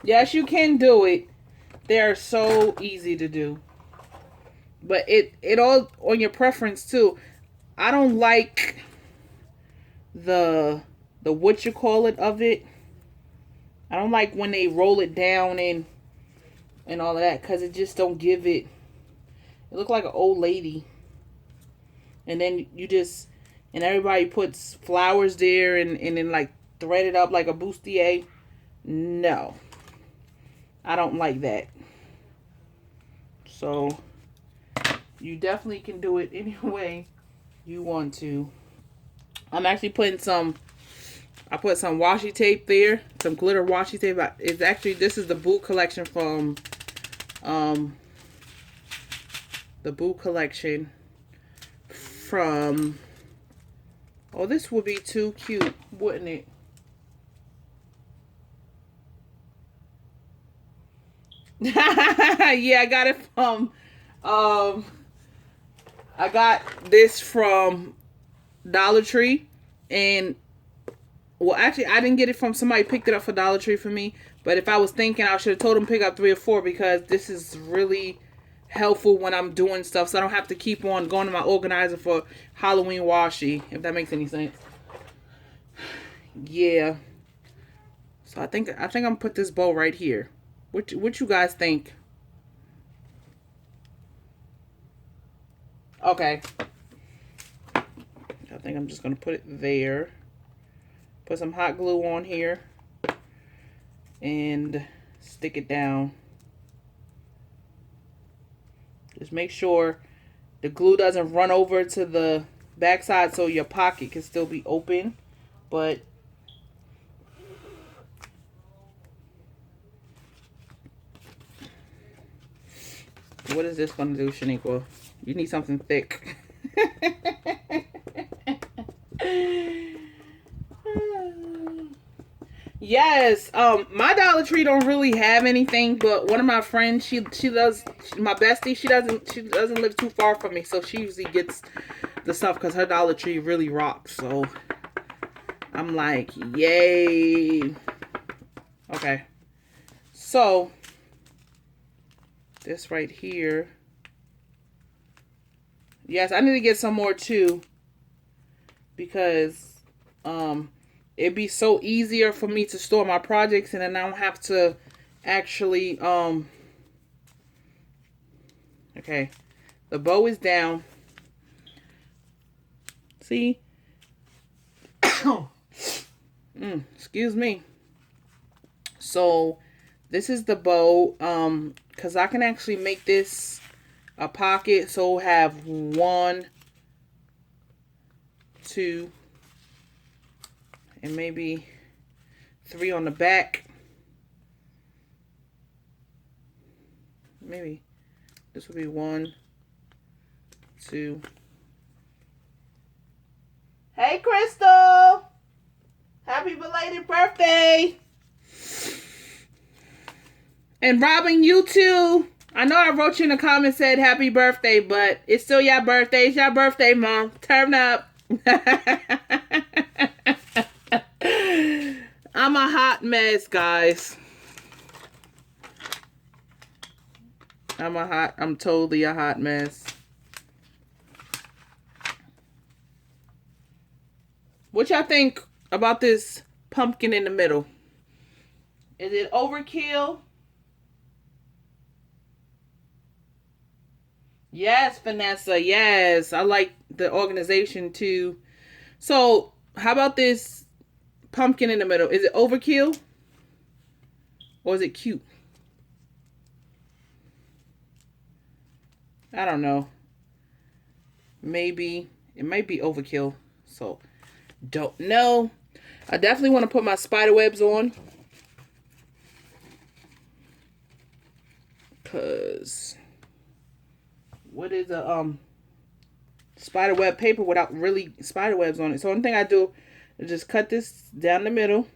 Yes, you can do it. They are so easy to do. But it all on your preference too. I don't like the what you call it of it. I don't like when they roll it down and all of that, because it just don't give it. It look like an old lady. And then you just, and everybody puts flowers there and then like thread it up like a bustier. No, I don't like that. So you definitely can do it any way you want to. I'm actually putting some, I put some washi tape there, some glitter washi tape. It's actually, this is the boot collection from, the boot collection from, oh, this would be too cute, wouldn't it? Yeah, I got it from, I got this from Dollar Tree, and well, actually, I didn't get it from somebody picked it up for Dollar Tree for me. But if I was thinking, I should have told them to pick up 3 or 4 because this is really helpful when I'm doing stuff, so I don't have to keep on going to my organizer for Halloween washi. If that makes any sense. Yeah. So I think I'm gonna put this bow right here. What you guys think? Okay. I think I'm just gonna put it there. Put some hot glue on here and stick it down. Just make sure the glue doesn't run over to the backside so your pocket can still be open. But what is this gonna do, Shaniqua? You need something thick. Yes, my Dollar Tree don't really have anything, but one of my friends, my bestie, she doesn't live too far from me, so she usually gets the stuff because her Dollar Tree really rocks. So I'm like, yay. Okay, so this right here. Yes, I need to get some more too because it'd be so easier for me to store my projects and then I don't have to actually okay, the bow is down. See? Excuse me. So this is the bow, because I can actually make this a pocket, so we'll have 1, 2, and maybe 3 on the back. Maybe this will be 1, 2. Hey, Crystal! Happy belated birthday! And Robin, you too. I know I wrote you in the comments said happy birthday, but it's still your birthday. It's your birthday, Mom. Turn up. I'm a hot mess, guys. I'm totally a hot mess. What y'all think about this pumpkin in the middle? Is it overkill? Yes, Vanessa. Yes. I like the organization too. So, how about this pumpkin in the middle? Is it overkill? Or is it cute? I don't know. Maybe. It might be overkill. So, don't know. I definitely want to put my spider webs on. Because what is a spider web paper without really spider webs on it? So one thing I do is just cut this down the middle.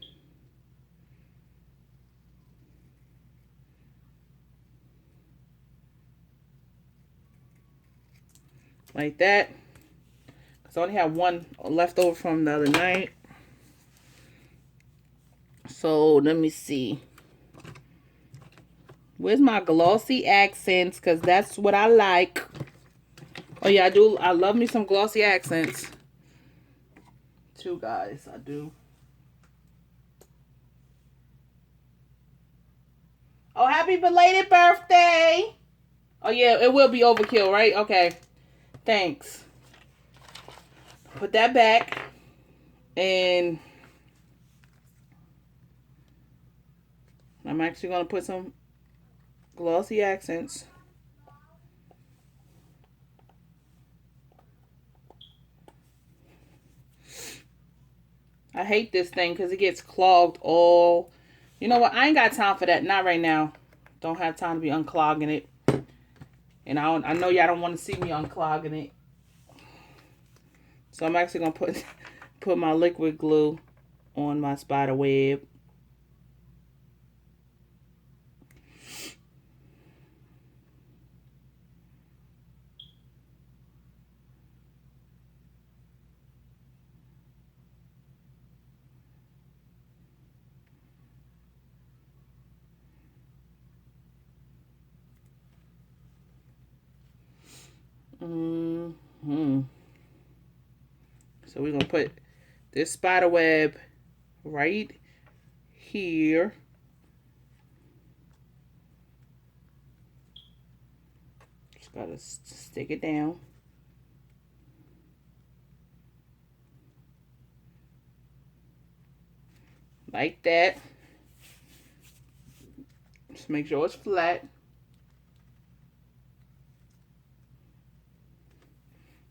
Like that. Because I only have one left over from the other night. So let me see. Where's my glossy accents? Because that's what I like. Oh yeah, I do. I love me some glossy accents. Too, guys. I do. Oh, happy belated birthday. Oh yeah, it will be overkill, right? Okay. Thanks. Put that back. And I'm actually going to put some glossy accents. I hate this thing because it gets clogged all. You know what? I ain't got time for that. Not right now. Don't have time to be unclogging it. And I know y'all don't want to see me unclogging it. So I'm actually going to put my liquid glue on my spider web. Mm-hmm. So we're going to put this spider web right here. Just got to stick it down. Like that. Just make sure it's flat.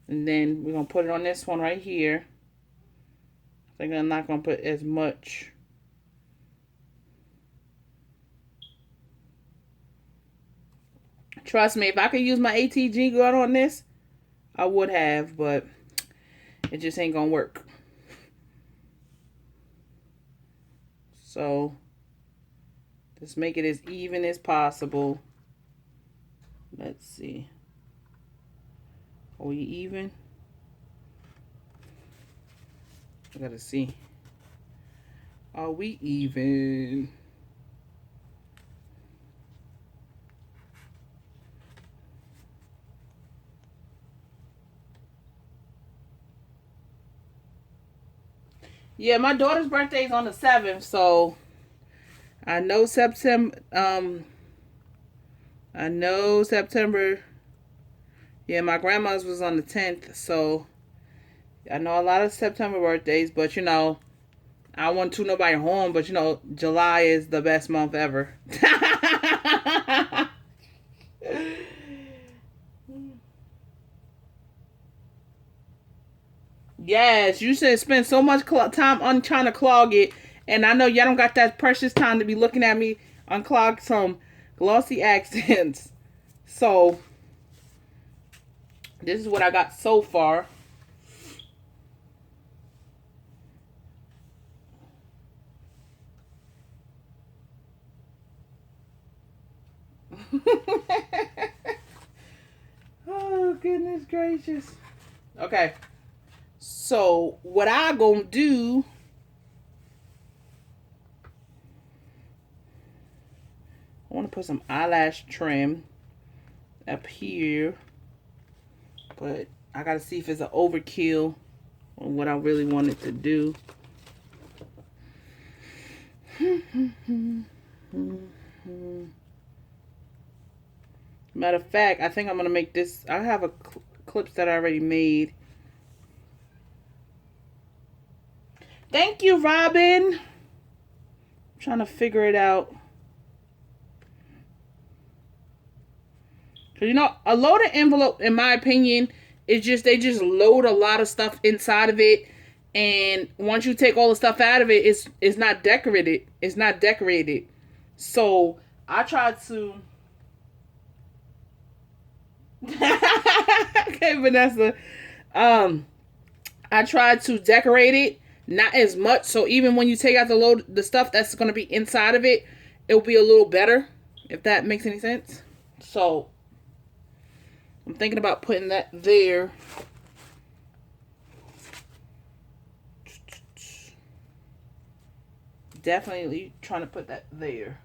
And then we're going to put it on this one right here. I think I'm not going to put as much. Trust me, if I could use my ATG gun on this, I would have, but it just ain't going to work. So, just make it as even as possible. Let's see. Are we even? I gotta see. Are we even? Yeah, my daughter's birthday is on the 7th, so I know September. Yeah, my grandma's was on the 10th, so I know a lot of September birthdays, but you know, I don't want to nobody home, but you know, July is the best month ever. Yes, you should spend so much time on trying to clog it, and I know y'all don't got that precious time to be looking at me unclog some glossy accents. So this is what I got so far. Oh, goodness gracious. Okay. So, what I gonna do... I want to put some eyelash trim up here. But I gotta see if it's an overkill on what I really wanted to do. Matter of fact, I think I'm gonna make this. I have a clips that I already made. Thank you, Robin. I'm trying to figure it out. Cause you know, a loaded envelope, in my opinion, is just they just load a lot of stuff inside of it, and once you take all the stuff out of it, it's not decorated. It's not decorated. So I tried to. Okay, Vanessa. I tried to decorate it, not as much. So even when you take out the stuff that's gonna be inside of it, it'll be a little better. If that makes any sense. So I'm thinking about putting that there. Definitely trying to put that there.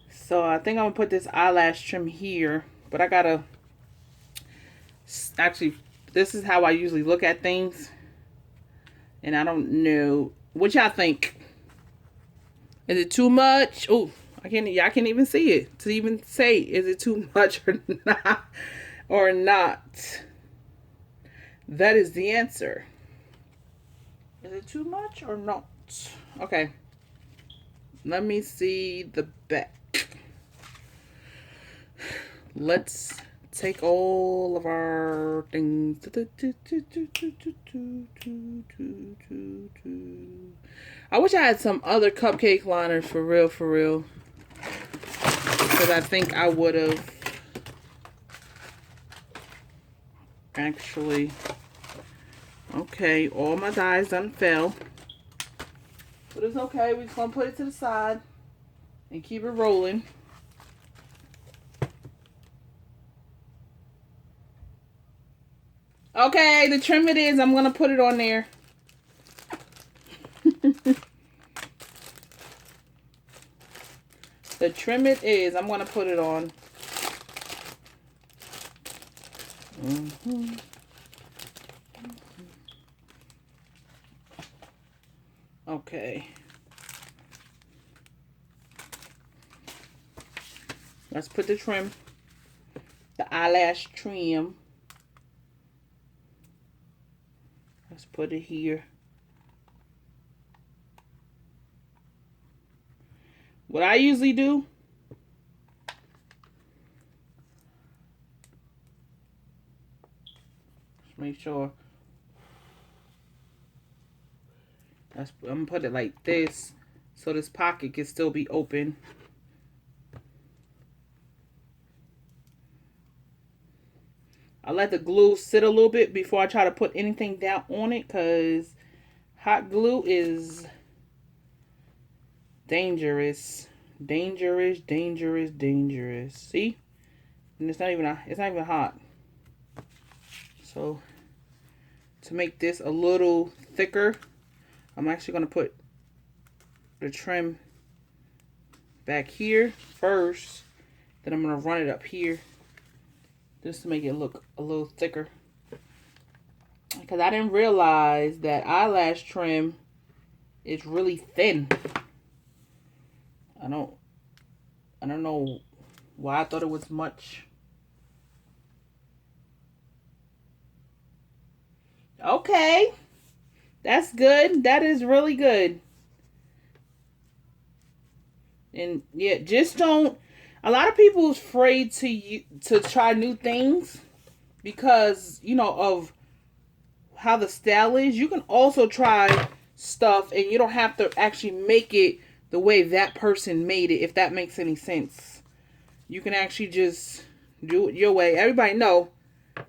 So I think I'm gonna put this eyelash trim here, but I gotta actually, this is how I usually look at things, and I don't know what y'all think. Is it too much? Oh, I can't even see it to even say is it too much or not. That is the answer. Is it too much or not? Okay. Let me see the back. Let's take all of our things. I wish I had some other cupcake liner for real. Because I think I would have actually. Okay, all my dies done fell. But it's okay. We're just going to put it to the side and keep it rolling. Okay, the trim it is. I'm going to put it on there. The trim it is. I'm going to put it on. Okay. Let's put the trim. The eyelash trim. Let's put it here. What I usually do, just make sure. I'm gonna put it like this, so this pocket can still be open. I let the glue sit a little bit before I try to put anything down on it, because hot glue is dangerous. Dangerous, dangerous, dangerous. See? And it's not even hot. So to make this a little thicker, I'm actually going to put the trim back here first. Then I'm going to run it up here just to make it look a little thicker. Because I didn't realize that eyelash trim is really thin. I don't know why I thought it was much. Okay. That's good. That is really good. And yeah, just don't. A lot of people is afraid to try new things because, you know, of how the style is. You can also try stuff and you don't have to actually make it the way that person made it, if that makes any sense. You can actually just do it your way. Everybody know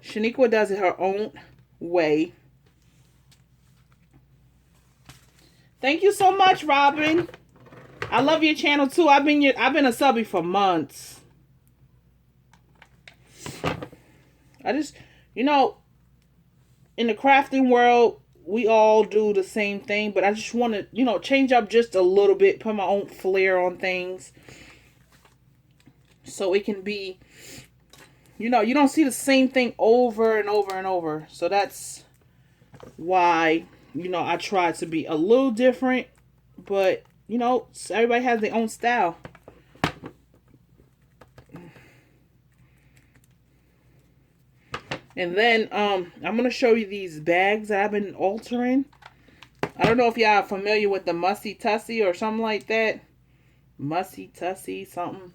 Shaniqua does it her own way. Thank you so much, Robin. I love your channel too. I've been a subby for months. I just, you know, in the crafting world, we all do the same thing, but I just want to, you know, change up just a little bit, put my own flair on things. So it can be, you know, you don't see the same thing over and over and over. So that's why, you know, I try to be a little different, but, you know, everybody has their own style. And then I'm going to show you these bags that I've been altering. I don't know if y'all are familiar with the Musty Tussy or something like that. Musty Tussy something.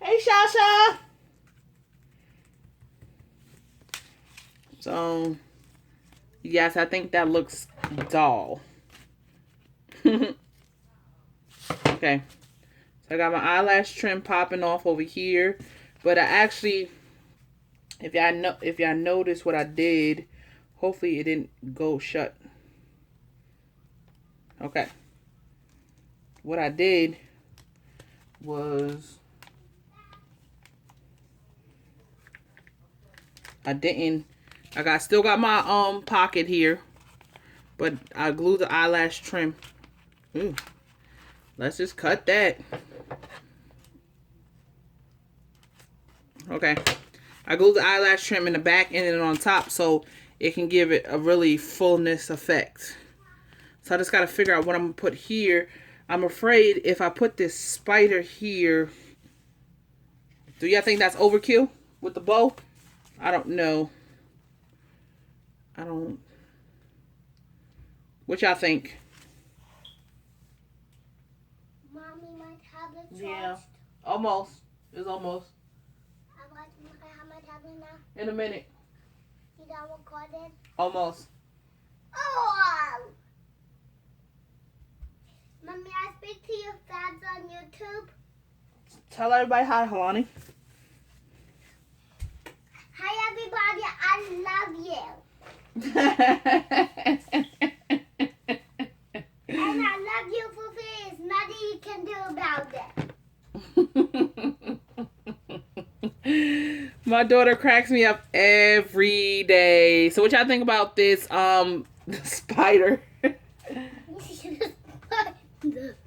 Hey, Shasha. So, yes, I think that looks dull. Okay. So I got my eyelash trim popping off over here. But I actually, if y'all notice what I did, hopefully it didn't go shut. Okay. What I did was still got my pocket here, but I glued the eyelash trim. Ooh. Let's just cut that. Okay. I glued the eyelash trim in the back and then on top so it can give it a really fullness effect. So I just got to figure out what I'm going to put here. I'm afraid if I put this spider here, do y'all think that's overkill with the bow? I don't know. What y'all think? Mommy, my tablet charged. Yeah, almost. It's almost. I want to have my tablet now. In a minute. You done recording? Almost. Oh! Mommy, I speak to your fans on YouTube. Tell everybody hi, Helani. Hi, everybody. I love you. And I love you for free. There's nothing you can do about it. My daughter cracks me up every day. So what y'all think about this spider?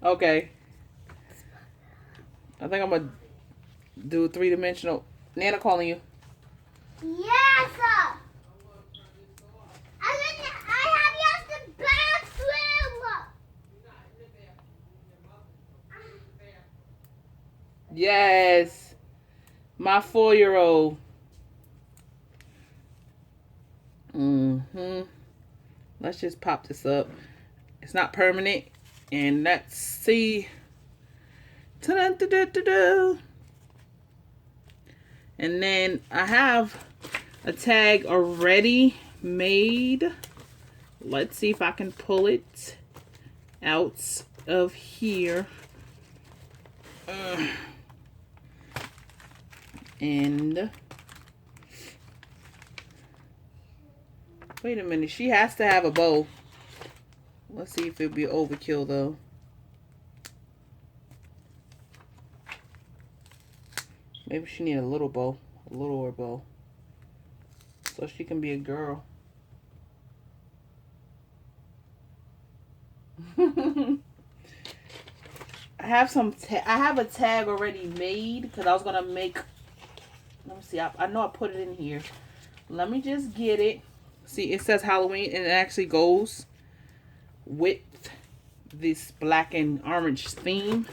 Okay. I think I'm gonna do 3-dimensional. Nana calling you. Yes, sir. I have used the bathroom. Yes. My 4-year-old. Let's just pop this up. It's not permanent. And let's see. Ta-da-da-da-da-da. And then I have a tag already made. Let's see if I can pull it out of here. And wait a minute, she has to have a bow. Let's see if it'll be overkill though. Maybe she need a little bow, a littler bow, so she can be a girl. I have I have a tag already made because I was gonna make. Let me see. I know I put it in here. Let me just get it. See, it says Halloween, and it actually goes with this black and orange theme.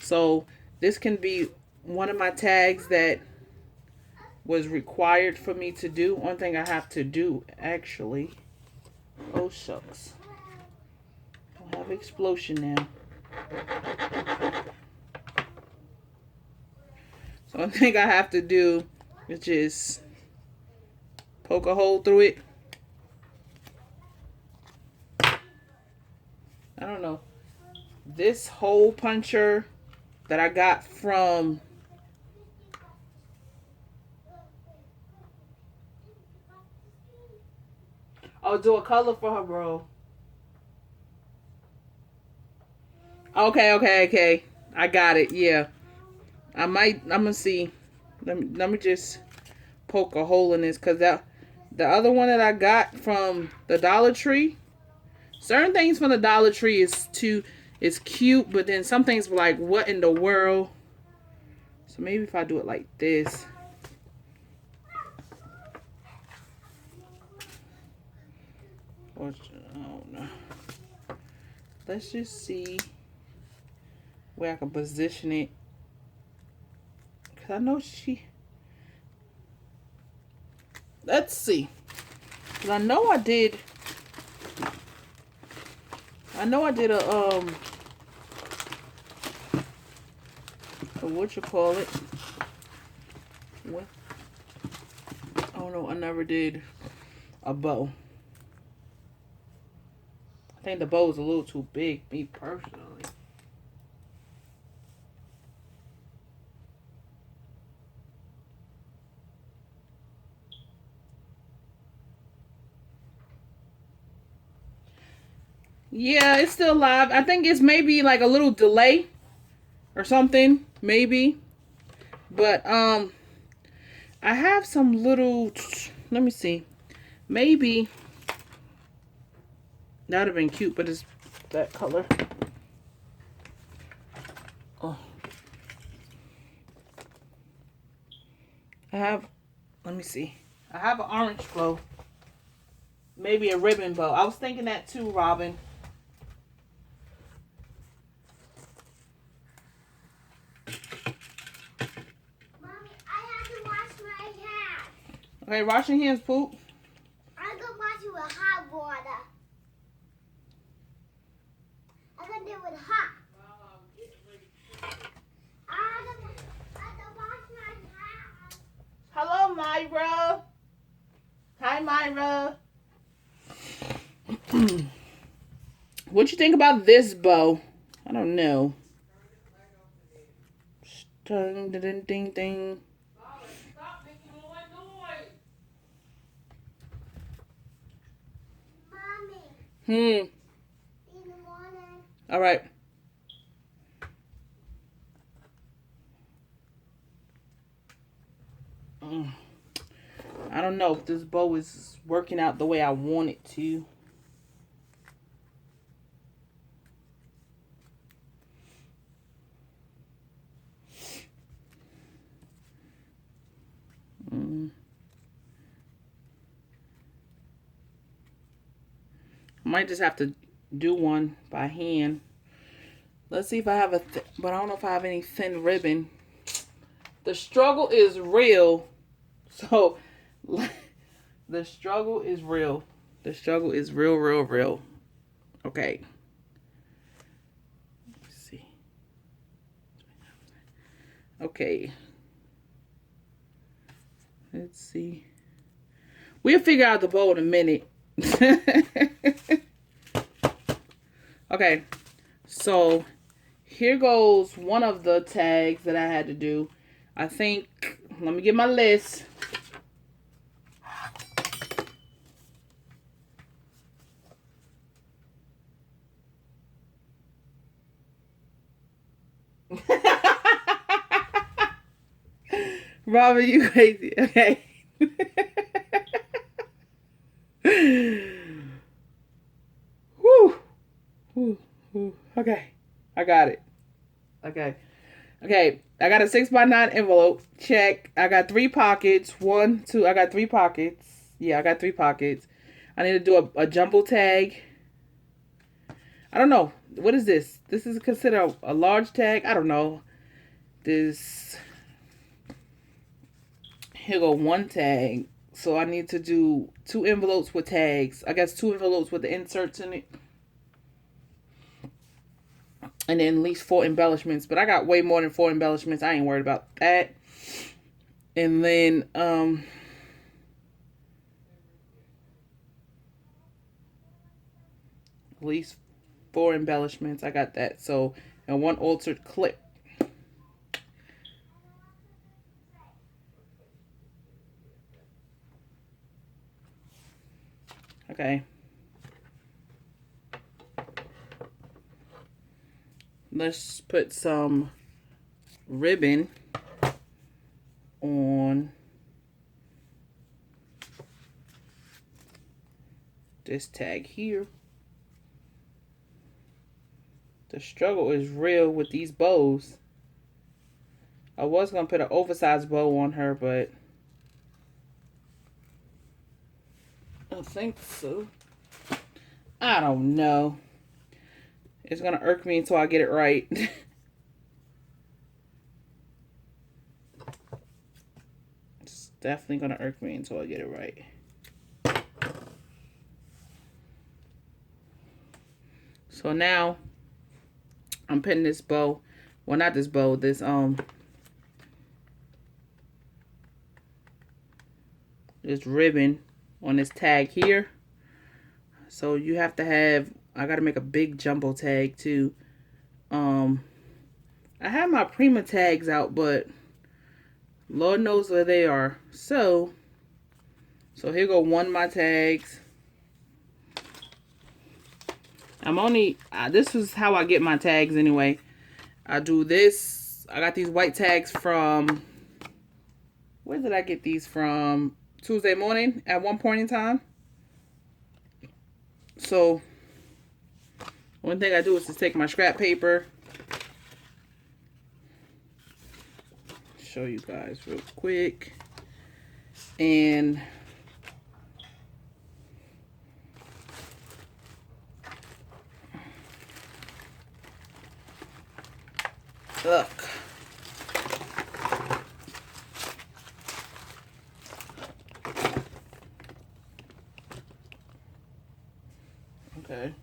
So this can be one of my tags that was required for me to do. One thing I have to do, actually. Oh, shucks. I have explosion now. So one thing I have to do is just poke a hole through it. I don't know. This hole puncher that I got from I'll do a color for her, bro. Okay. I got it. Yeah. I'm gonna see. Let me just poke a hole in this, because the other one that I got from the Dollar Tree, certain things from the Dollar Tree is cute, but then some things were like, what in the world? So maybe if I do it like this. Or, oh no. Let's just see where I can position it. Because I know let's see. Because I know I did a what you call it? What? Oh no, I never did a bow. I think the bow is a little too big, me personally. Yeah, it's still live. I think it's maybe like a little delay or something, maybe. But I have some little. Let me see. Maybe that would have been cute, but it's that color. Oh, I have. Let me see. I have an orange bow. Maybe a ribbon bow. I was thinking that too, Robin. Okay, wash your hands, Poop. I'm gonna wash it with hot water. I'm gonna do it with hot. I'm gonna wash my hands. Hello, Myra. Hi, Myra. What you think about this bow? I don't know. Ding, ding, ding, ding. Mommy. In the morning. All right. I don't know if this bow is working out the way I want it to. I might just have to do one by hand. Let's see if I have but I don't know if I have any thin ribbon. The struggle is real. So, the struggle is real. The struggle is real, real, real. Okay. Let's see. Okay. Let's see. We'll figure out the bow in a minute. Okay. So, here goes one of the tags that I had to do. I think, let me get my list. Robert, you crazy. Okay. Woo. Woo. Woo. Okay. I got it. Okay. Okay. I got a 6x9 envelope. Check. I got 3 pockets. 1, 2. I got 3 pockets. Yeah, I got 3 pockets. I need to do a jumbo tag. I don't know. What is this? This is considered a large tag? I don't know. This. Here go 1 tag. So I need to do 2 envelopes with tags. I guess 2 envelopes with the inserts in it. And then at least 4 embellishments. But I got way more than 4 embellishments. I ain't worried about that. And then, at least 4 embellishments. I got that. So, and 1 altered clip. Okay. Let's put some ribbon on this tag here. The struggle is real with these bows. I was going to put an oversized bow on her, but I don't think so. I don't know. It's going to irk me until I get it right. It's definitely going to irk me until I get it right. So now I'm putting this bow, well, not this bow, this ribbon on this tag here. So you have to have, I got to make a big jumbo tag too. I have my Prima tags out, but Lord knows where they are. So here go 1 of my tags. I'm only, this is how I get my tags anyway. I do this. I got these white tags from, where did I get these from? Tuesday morning at one point in time. So, one thing I do is to take my scrap paper. Show you guys real quick. And look. Okay.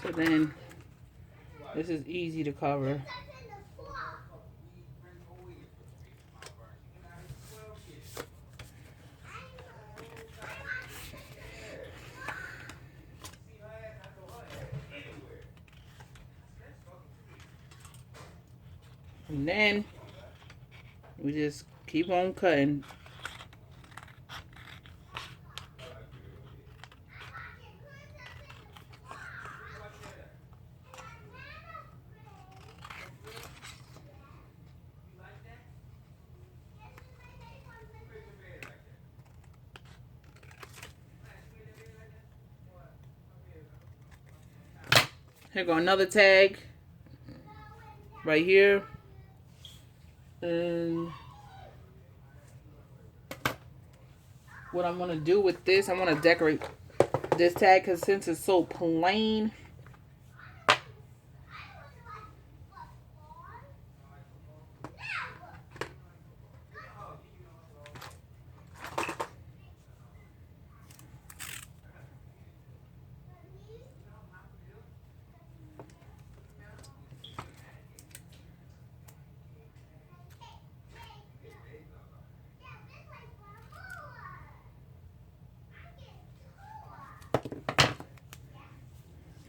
So then this is easy to cover. And then we just keep on cutting. Here go another tag right here. And what I'm gonna do with this, I'm gonna decorate this tag because since it's so plain,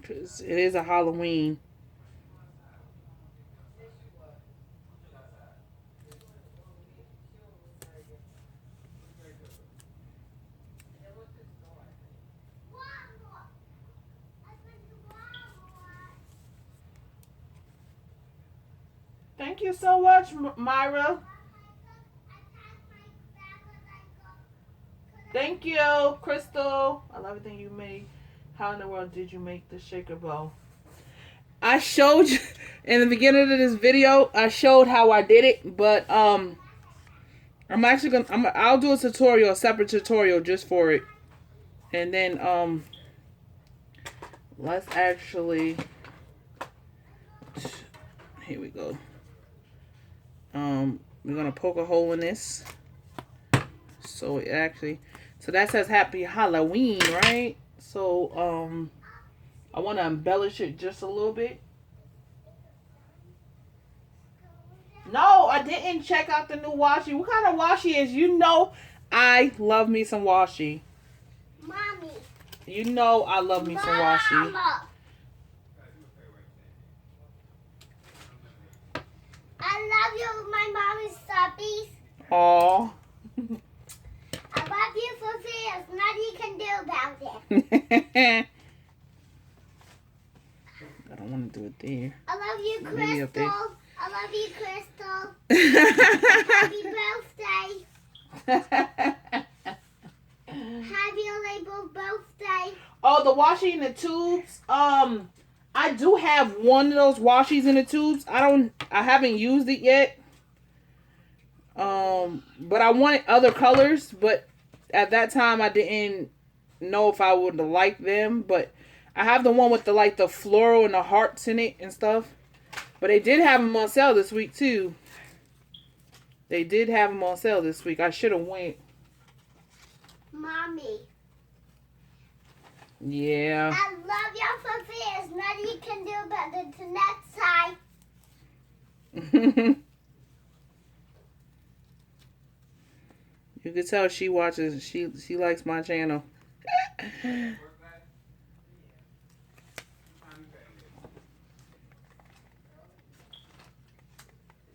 because it is a Halloween. Thank you so much, Myra. Thank you, Crystal. I love everything you made. How in the world did you make the shaker bowl? I showed you in the beginning of this video. I showed how I did it, but I'm actually gonna. I'll do a tutorial, a separate tutorial just for it, and then let's actually. Here we go. We're gonna poke a hole in this. So it actually, so that says Happy Halloween, right? So I want to embellish it just a little bit. No, I didn't check out the new washi. What kind of washi is? You know, I love me some washi. Mommy. You know, I love me some washi. Mama. I love you, my mommy's stubbies. Aw. I love you, Sophie. There's nothing you can do about it. I don't want to do it there. I love you, Maybe up there. Crystal. I love you, Crystal. Happy birthday. Happy label birthday. Oh, the washi in the tubes. I do have one of those washies in the tubes. I haven't used it yet. But I wanted other colors, but at that time I didn't know if I would like them. But I have the one with the floral and the hearts in it and stuff. But they did have them on sale this week too. They did have them on sale this week. I should have went. Mommy. Yeah. I love you, Sophie. There's nothing you can do about it the next time. You can tell she watches. She likes my channel.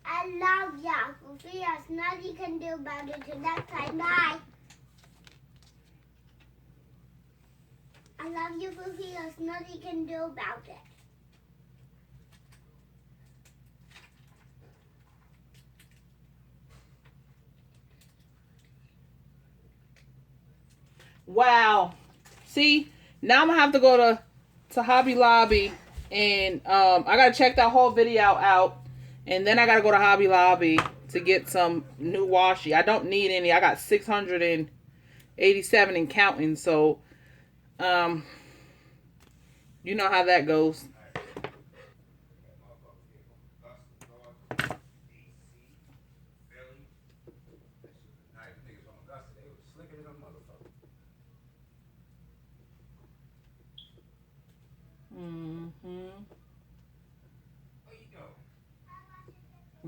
I love you, Sophie. There's nothing you can do about it the next time. Bye. I love you, Sophie. There's nothing you can do about it. Wow. See, now I'm gonna have to go to Hobby Lobby and I gotta check that whole video out, and then I gotta go to Hobby Lobby to get some new washi. I don't need any. I got 687 and counting, so you know how that goes.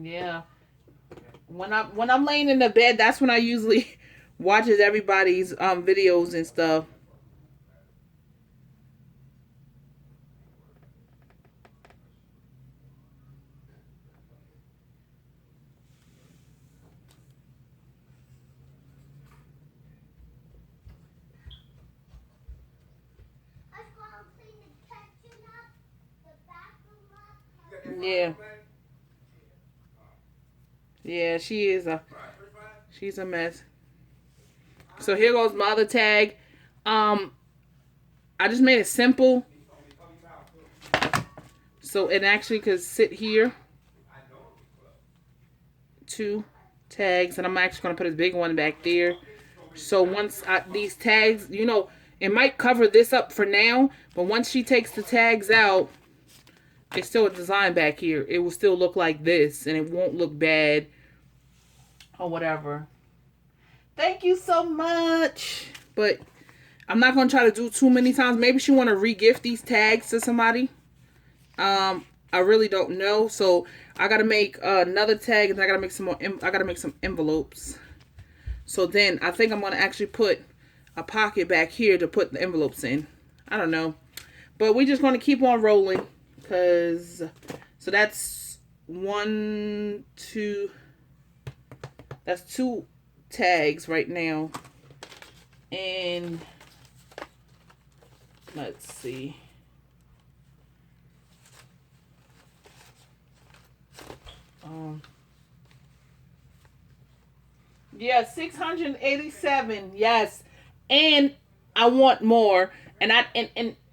Yeah. When I'm laying in the bed, that's when I usually watches everybody's videos and stuff. Let's go and clean the kitchen up, the bathroom up. Yeah. Yeah, she's a mess. So here goes my other tag. I just made it simple. So it actually could sit here. 2 tags, and I'm actually gonna put a big one back there. So once these tags, it might cover this up for now, but once she takes the tags out, it's still a design back here. It will still look like this, and it won't look bad or whatever. Thank you so much. But I'm not gonna try to do too many times. Maybe she want to re-gift these tags to somebody. I really don't know. So I gotta make another tag, and I gotta make some more. I gotta make some envelopes. So then I think I'm gonna actually put a pocket back here to put the envelopes in. I don't know, but we're just gonna keep on rolling, cause so that's 1, 2. That's 2 tags right now, and let's see. Yeah, 687. Yes. And I want more. And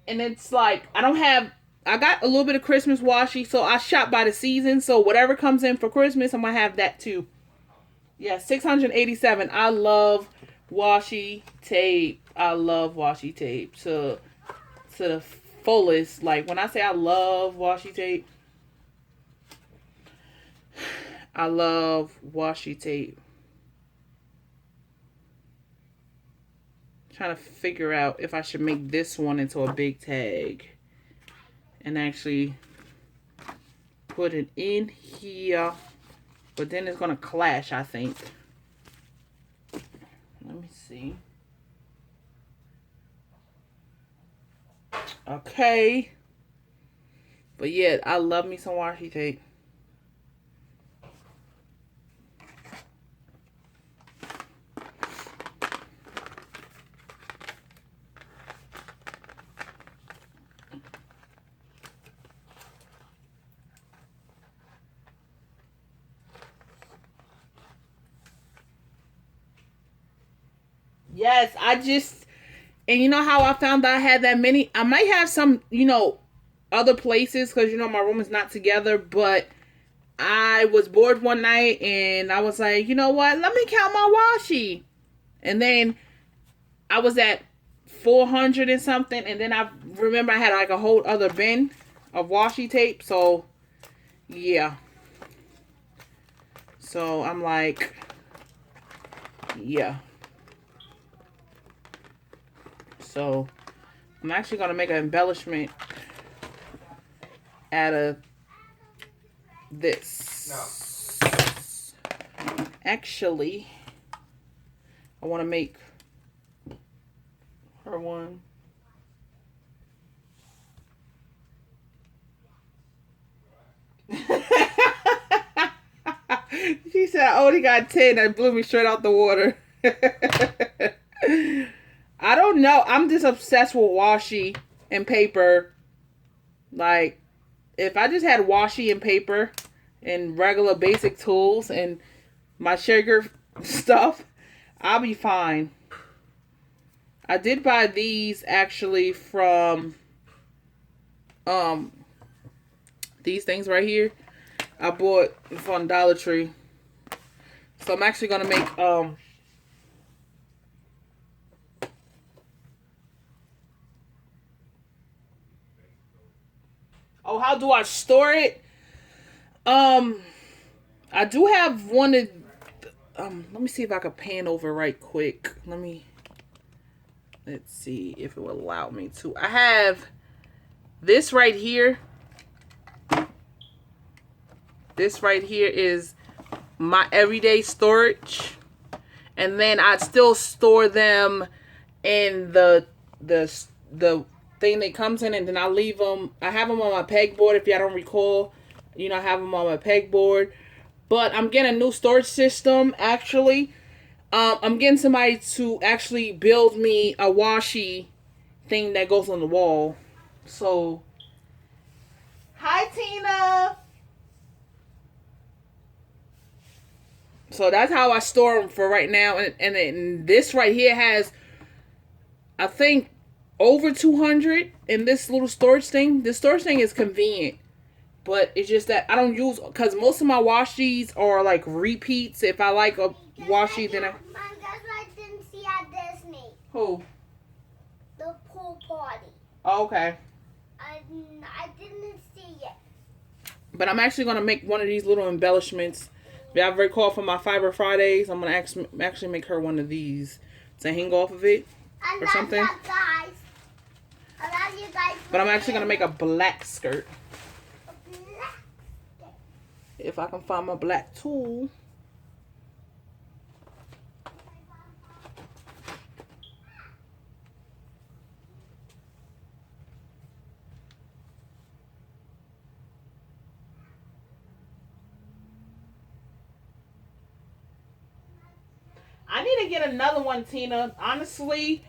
it's like I got a little bit of Christmas washi, so I shop by the season. So whatever comes in for Christmas, I'm gonna have that too. Yeah, 687. I love washi tape. I love washi tape to the fullest. Like when I say I love washi tape, I love washi tape. Trying to figure out if I should make this one into a big tag and actually put it in here, but then it's gonna clash, I think. Let me see. Okay, but yeah, I love me some washi tape. Yes, and you know how I found out I had that many? I might have some, other places, because, my room is not together, but I was bored one night, and I was like, you know what? Let me count my washi. And then I was at 400 and something, and then I remember I had like a whole other bin of washi tape, so, yeah. So, I'm like, yeah. So, I'm actually going to make an embellishment out of this. No. Actually, I want to make her one. She said, I only got 10. That blew me straight out the water. I don't know. I'm just obsessed with washi and paper. Like, if I just had washi and paper and regular basic tools and my sugar stuff, I'll be fine. I did buy these actually from these things right here. I bought from Dollar Tree. So I'm actually gonna make oh, how do I store it? I do have one of let me see if I can pan over right quick. Let's see if it will allow me to. I have this right here. This right here is my everyday storage. And then I'd still store them in the thing that comes in, and then I leave them. I have them on my pegboard. If y'all don't recall, you know, I have them on my pegboard. But I'm getting a new storage system actually. I'm getting somebody to actually build me a washi thing that goes on the wall. So, hi Tina. So that's how I store them for right now. And this right here has, I think, over 200 in this little storage thing. This storage thing is convenient. But it's just that I don't use, because most of my washis are like repeats. If I like a washi, then I... Mom, that's what I didn't see at Disney. Who? The pool party. Oh, okay. I didn't see it. But I'm actually going to make one of these little embellishments. If y'all recall from my Fiber Fridays, I'm going to actually make her one of these to hang off of it or something. Guys. I love you guys. But I'm actually going to make a black skirt. A black skirt. If I can find my black tool. I need to get another one, Tina. Honestly,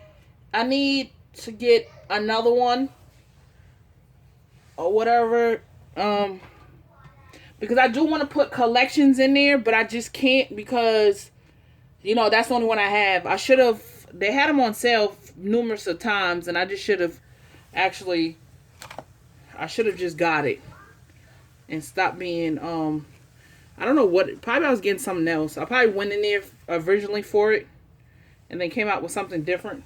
I need to get another one or whatever. Because I do want to put collections in there, but I just can't because, you know, that's the only one I have. I should have, they had them on sale numerous of times, and I just should have actually, I should have just got it and stopped being, I don't know what, probably I was getting something else. I probably went in there originally for it and then came out with something different.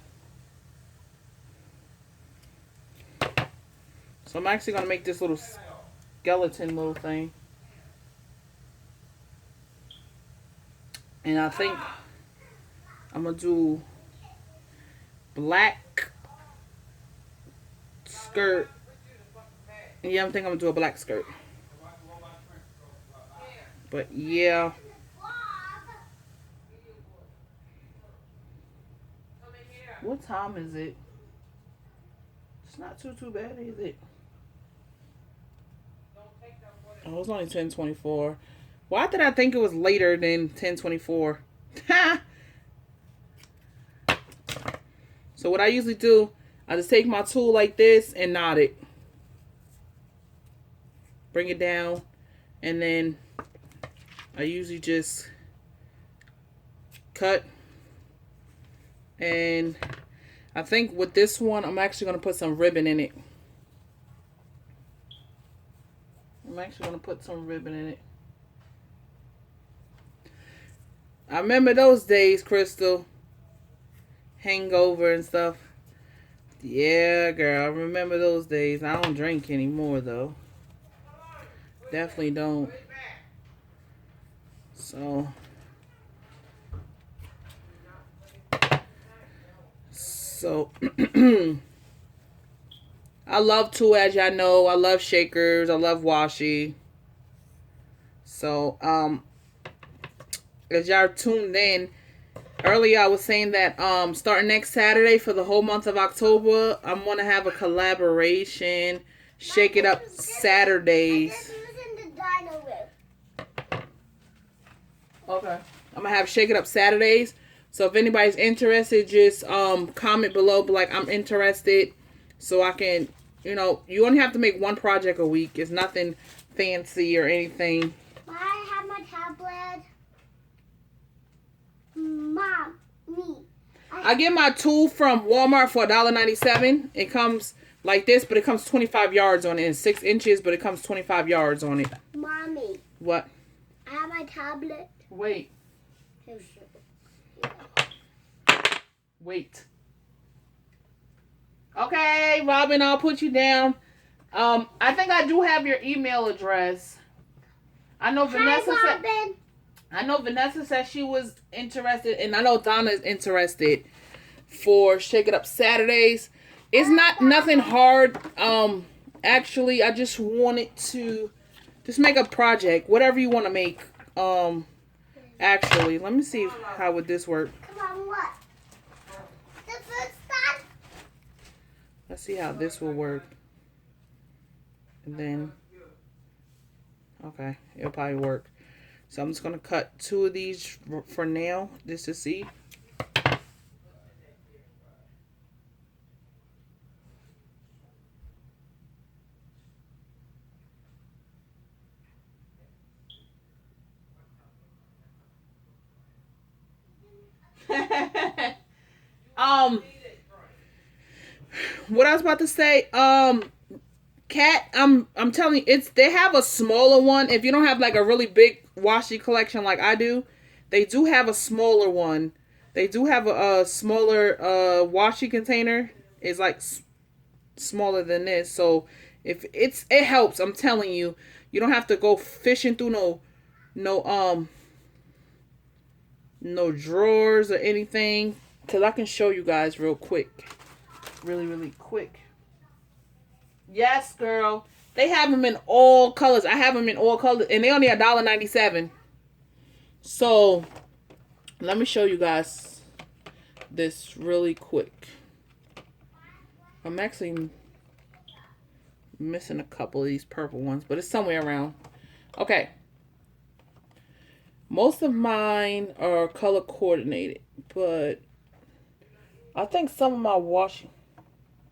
So I'm actually going to make this little skeleton little thing. And I think I'm going to do black skirt. Yeah, I think I'm going to do a black skirt. But yeah. What time is it? It's not too bad, is it? Oh, it's only 10:24. Why did I think it was later than 10:24? So what I usually do, I just take my tool like this and knot it. Bring it down, and then I usually just cut. And I think with this one, I'm actually going to put some ribbon in it. I'm actually going to put some ribbon in it. I remember those days, Crystal. Hangover and stuff. Yeah, girl. I remember those days. I don't drink anymore, though. Definitely don't. So I love too, as y'all know. I love shakers. I love washi. So as y'all tuned in earlier, I was saying that starting next Saturday for the whole month of October, I'm gonna have a collaboration, Shake It Up Saturdays. Okay, I'm gonna have Shake It Up Saturdays. So if anybody's interested, just comment below, but like, I'm interested, so I can, you know, you only have to make one project a week. It's nothing fancy or anything. I have my tablet. Mom, me. I get my tool from Walmart for $1.97. It comes like this, but it comes 25 yards on it. It's 6 inches, but it comes 25 yards on it. Mommy. What? I have my tablet. Wait. Wait. Okay, Robin, I'll put you down. I think I do have your email address. I know Vanessa said. I know Vanessa said she was interested, and I know Donna is interested for Shake It Up Saturdays. It's not nothing hard. Actually, I just wanted to Just make a project, whatever you want to make. Actually, let me see how would this work. Come on, what? The first time? Let's see how this will work. And then, okay, it'll probably work. So I'm just gonna cut 2 of these for now, just to see. What I was about to say, Cat, I'm telling you, they have a smaller one. If you don't have like a really big washi collection like I do, they do have a smaller one. They do have a smaller washi container. It's like smaller than this. So if it helps, I'm telling you, you don't have to go fishing through no drawers or anything. Cause I can show you guys real quick. Really quick. Yes, girl. They have them in all colors. I have them in all colors. And they only $1.97. So, let me show you guys this really quick. I'm actually missing a couple of these purple ones. But it's somewhere around. Okay. Most of mine are color coordinated. But I think some of my washing...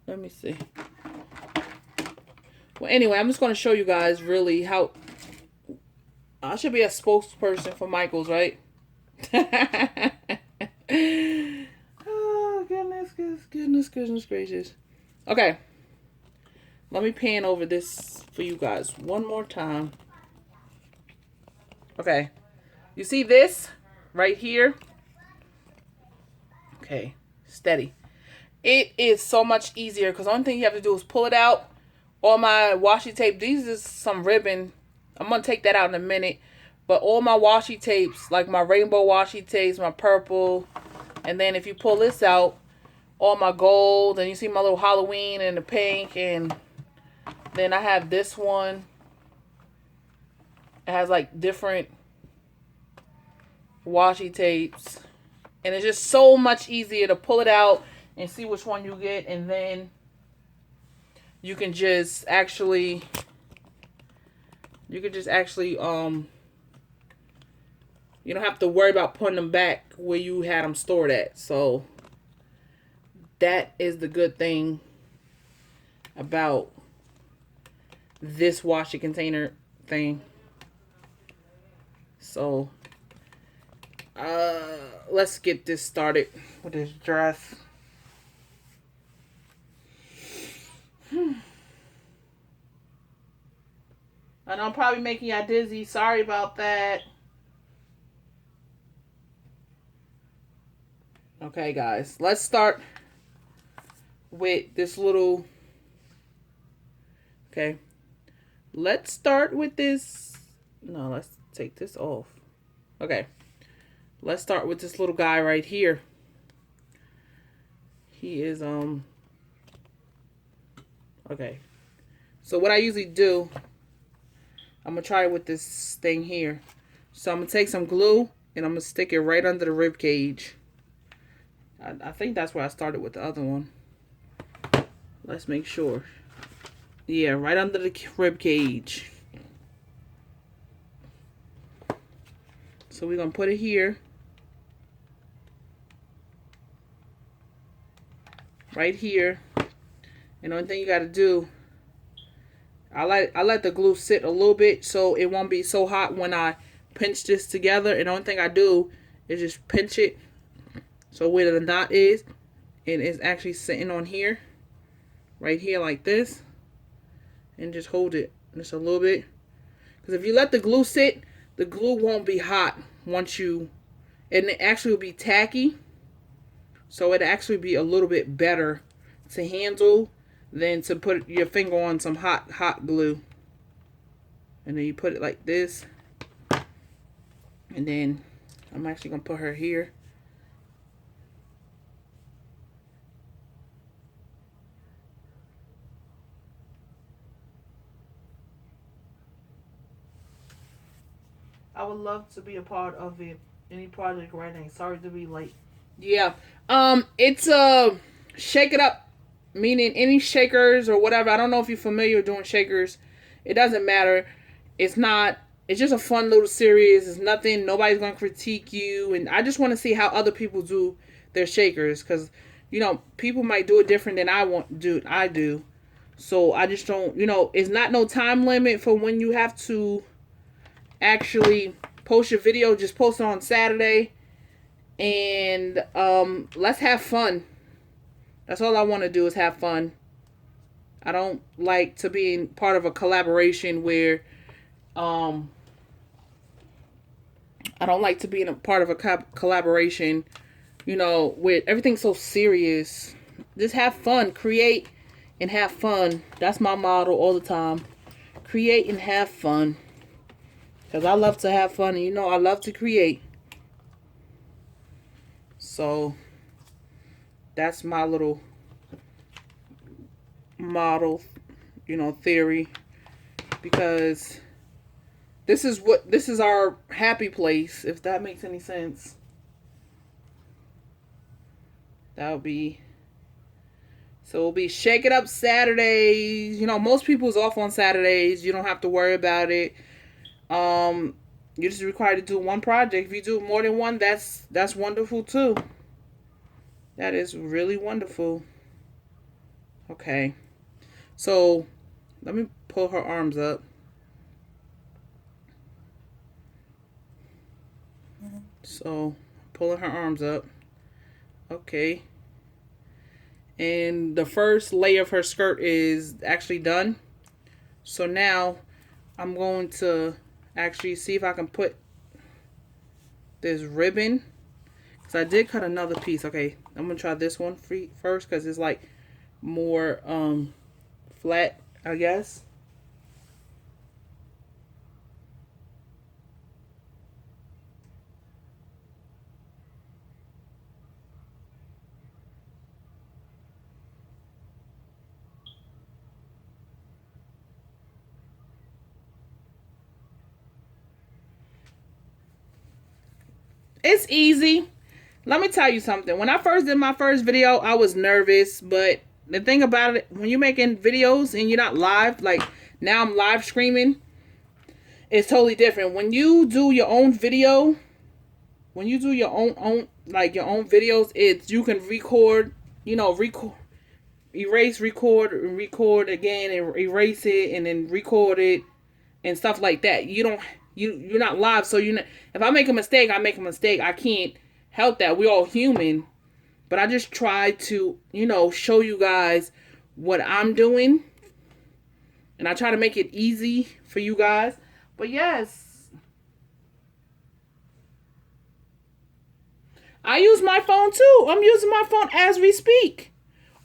Let me see. Well, anyway, I'm just going to show you guys really how... I should be a spokesperson for Michaels, right? Oh, goodness gracious. Okay. Let me pan over this for you guys one more time. Okay. You see this right here? Okay. Steady. It is so much easier because the only thing you have to do is pull it out. All my washi tape, these is some ribbon. I'm going to take that out in a minute. But all my washi tapes, like my rainbow washi tapes, my purple. And then if you pull this out, all my gold. And you see my little Halloween and the pink. And then I have this one. It has like different washi tapes. And it's just so much easier to pull it out and see which one you get. And then you can just actually, you don't have to worry about putting them back where you had them stored at. So that is the good thing about this washi container thing. So let's get this started with this dress. I know I'm probably making y'all dizzy. Sorry about that. Okay, guys. Let's start with this little... Okay. Let's start with this... No, let's take this off. Okay. Let's start with this little guy right here. He is, Okay. So what I usually do... I'm going to try it with this thing here. So I'm going to take some glue and I'm going to stick it right under the rib cage. I think that's where I started with the other one. Let's make sure. Yeah, right under the rib cage. So we're going to put it here. Right here. And the only thing you got to do... I let the glue sit a little bit so it won't be so hot when I pinch this together. And the only thing I do is just pinch it so where the knot is, and it's actually sitting on here, right here like this, and just hold it just a little bit. Because if you let the glue sit, the glue won't be hot once you, and it actually will be tacky. So it actually be a little bit better to handle than to put your finger on some hot glue. And then you put it like this. And then I'm actually going to put her here. I would love to be a part of it. Any project writing. Sorry to be late. Yeah. It's shake it up, meaning any shakers or whatever. I don't know if you're familiar with doing shakers. It doesn't matter. It's not. It's just a fun little series. It's nothing. Nobody's gonna critique you, and I just want to see how other people do their shakers, because people might do it different than I do. So I just don't. It's not no time limit for when you have to actually post your video. Just post it on Saturday, and let's have fun. That's all I want to do is have fun. I don't like to be in part of a collaboration where I don't like to be in a part of a collaboration, where everything's so serious. Just have fun, create and have fun. That's my motto all the time. Create and have fun. Because I love to have fun, and I love to create. So that's my little model, theory. Because this is our happy place, if that makes any sense. It'll be Shake It Up Saturdays. Most people's off on Saturdays. You don't have to worry about it. You're just required to do one project. If you do more than one, that's wonderful too. That is really wonderful. Okay. So let me pull her arms up. So, pulling her arms up. Okay. And the first layer of her skirt is actually done. So now, I'm going to actually see if I can put this ribbon. Because I did cut another piece. Okay, I'm going to try this one first, because it's like more flat, I guess. It's easy. Let me tell you something. When I first did my first video, I was nervous. But the thing about it, when you're making videos and you're not live, like now I'm live streaming, it's totally different. When you do your own video, when you do your own videos, you can record, erase, record again, and erase it, and then record it, and stuff like that. You're not live, so if I make a mistake, I make a mistake. I can't help that. We're all human. But I just try to, show you guys what I'm doing. And I try to make it easy for you guys. But yes, I use my phone too. I'm using my phone as we speak.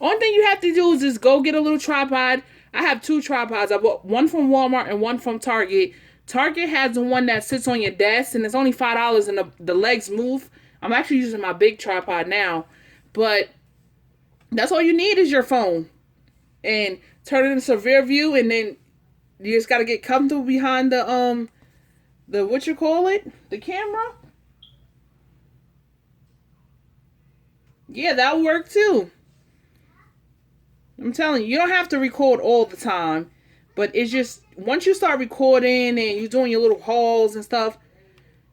Only thing you have to do is just go get a little tripod. I have 2 tripods. I bought one from Walmart and one from Target. Target has the one that sits on your desk, and it's only $5, and the legs move. I'm actually using my big tripod now. But that's all you need is your phone. And turn it into severe view, and then you just got to get comfortable behind the the camera. Yeah, that'll work too. I'm telling you, you don't have to record all the time. But it's just, once you start recording and you're doing your little hauls and stuff,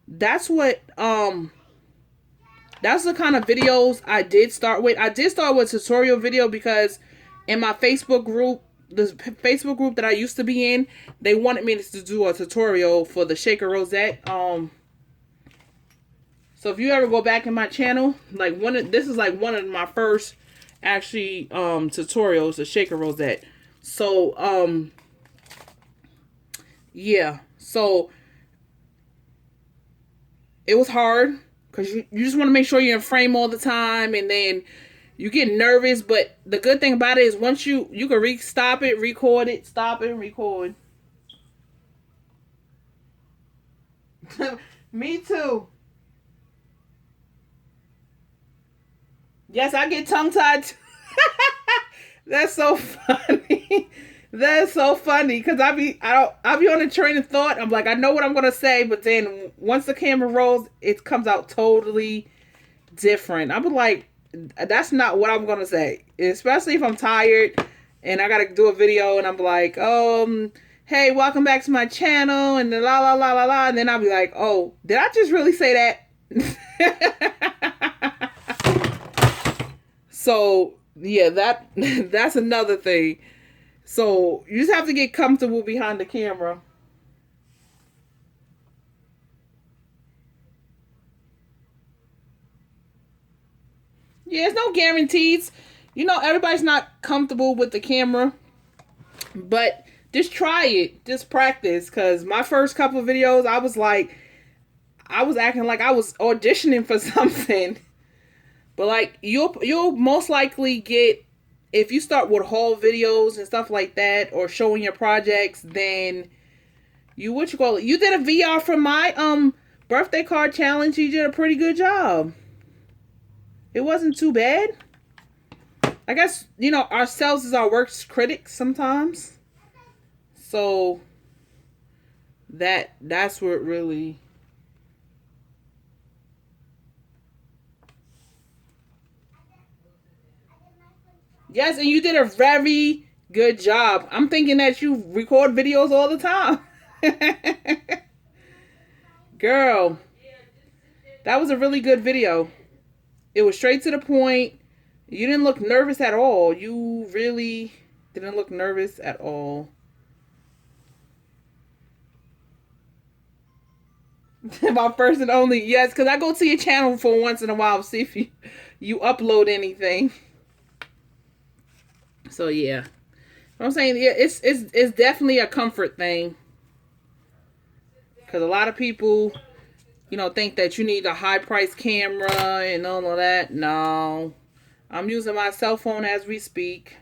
that's what, that's the kind of videos I did start with. I did start with a tutorial video because in my Facebook group, the Facebook group that I used to be in, they wanted me to do a tutorial for the shaker rosette. So if you ever go back in my channel, this is like one of my first actually tutorials, the shaker rosette. So yeah, so it was hard because you just want to make sure you're in frame all the time, and then you get nervous. But the good thing about it is once you can stop it, record it, stop it, record. Me too. Yes, I get tongue-tied. That's so funny. That's so funny because I'll be on a train of thought. I'm like, I know what I'm gonna say, but then once the camera rolls, it comes out totally different. I'm like, that's not what I'm gonna say, especially if I'm tired and I gotta do a video and I'm like, hey, welcome back to my channel and the la la la la la, and then I'll be like, oh, did I just really say that? So yeah, that's another thing. So you just have to get comfortable behind the camera. Yeah, it's no guarantees. You know, everybody's not comfortable with the camera, but just try it. Just practice. Because my first couple of videos, I was acting like I was auditioning for something. But like you'll most likely get, if you start with haul videos and stuff like that, or showing your projects, then you you did a VR for my birthday card challenge. You did a pretty good job. It wasn't too bad. I guess, you know, ourselves is our worst critics sometimes. So that's where it really. Yes, and you did a very good job. I'm thinking that you record videos all the time. Girl, that was a really good video. It was straight to the point. You didn't look nervous at all. You really didn't look nervous at all. My first and only. Yes, because I go to your channel for once in a while to see if you upload anything. So yeah. I'm saying, yeah, it's definitely a comfort thing. Because a lot of people, you know, think that you need a high price camera and all of that. No. I'm using my cell phone as we speak.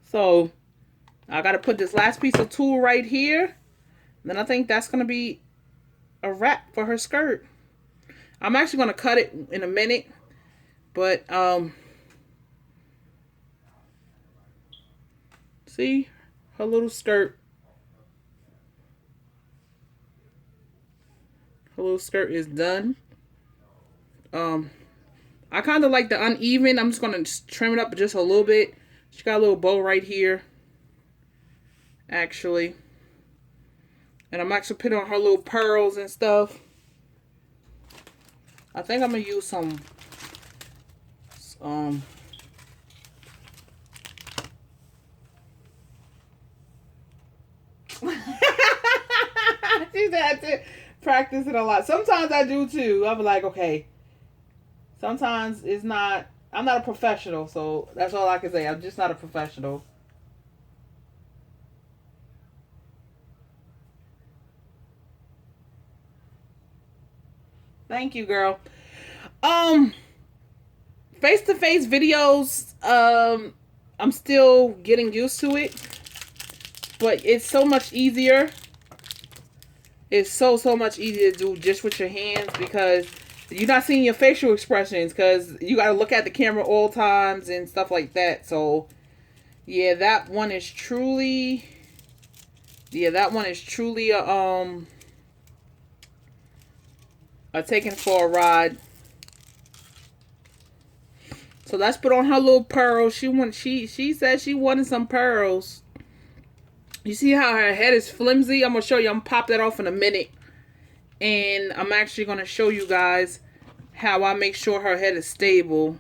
So, I got to put this last piece of tulle right here. Then I think that's going to be a wrap for her skirt. I'm actually going to cut it in a minute. But, see? Her little skirt. Her little skirt is done. I kind of like the uneven. I'm just going to trim it up just a little bit. She got a little bow right here. Actually. And I'm actually putting on her little pearls and stuff. I think I'm going to use some she's had to practice it a lot. Sometimes I do too. I'm like, okay. Sometimes it's not, I'm not a professional, so that's all I can say. I'm just not a professional. Thank you, girl. Face-to-face videos, I'm still getting used to it, but it's so much easier. It's so much easier to do just with your hands, because you're not seeing your facial expressions, because you got to look at the camera all times and stuff like that. So yeah, that one is truly a taking for a ride. So let's put on her little pearls. She said she wanted some pearls. You see how her head is flimsy? I'm going to show you. I'm going to pop that off in a minute. And I'm actually going to show you guys how I make sure her head is stable.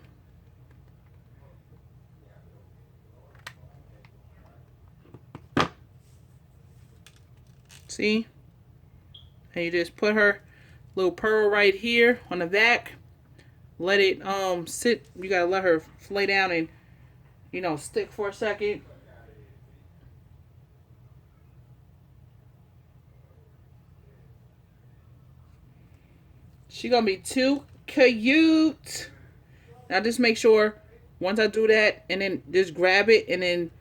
See? And you just put her little pearl right here on the back. Let it sit. You gotta let her lay down and, you know, stick for a second. She gonna be too cute. Now just make sure once I do that, and then just grab it and then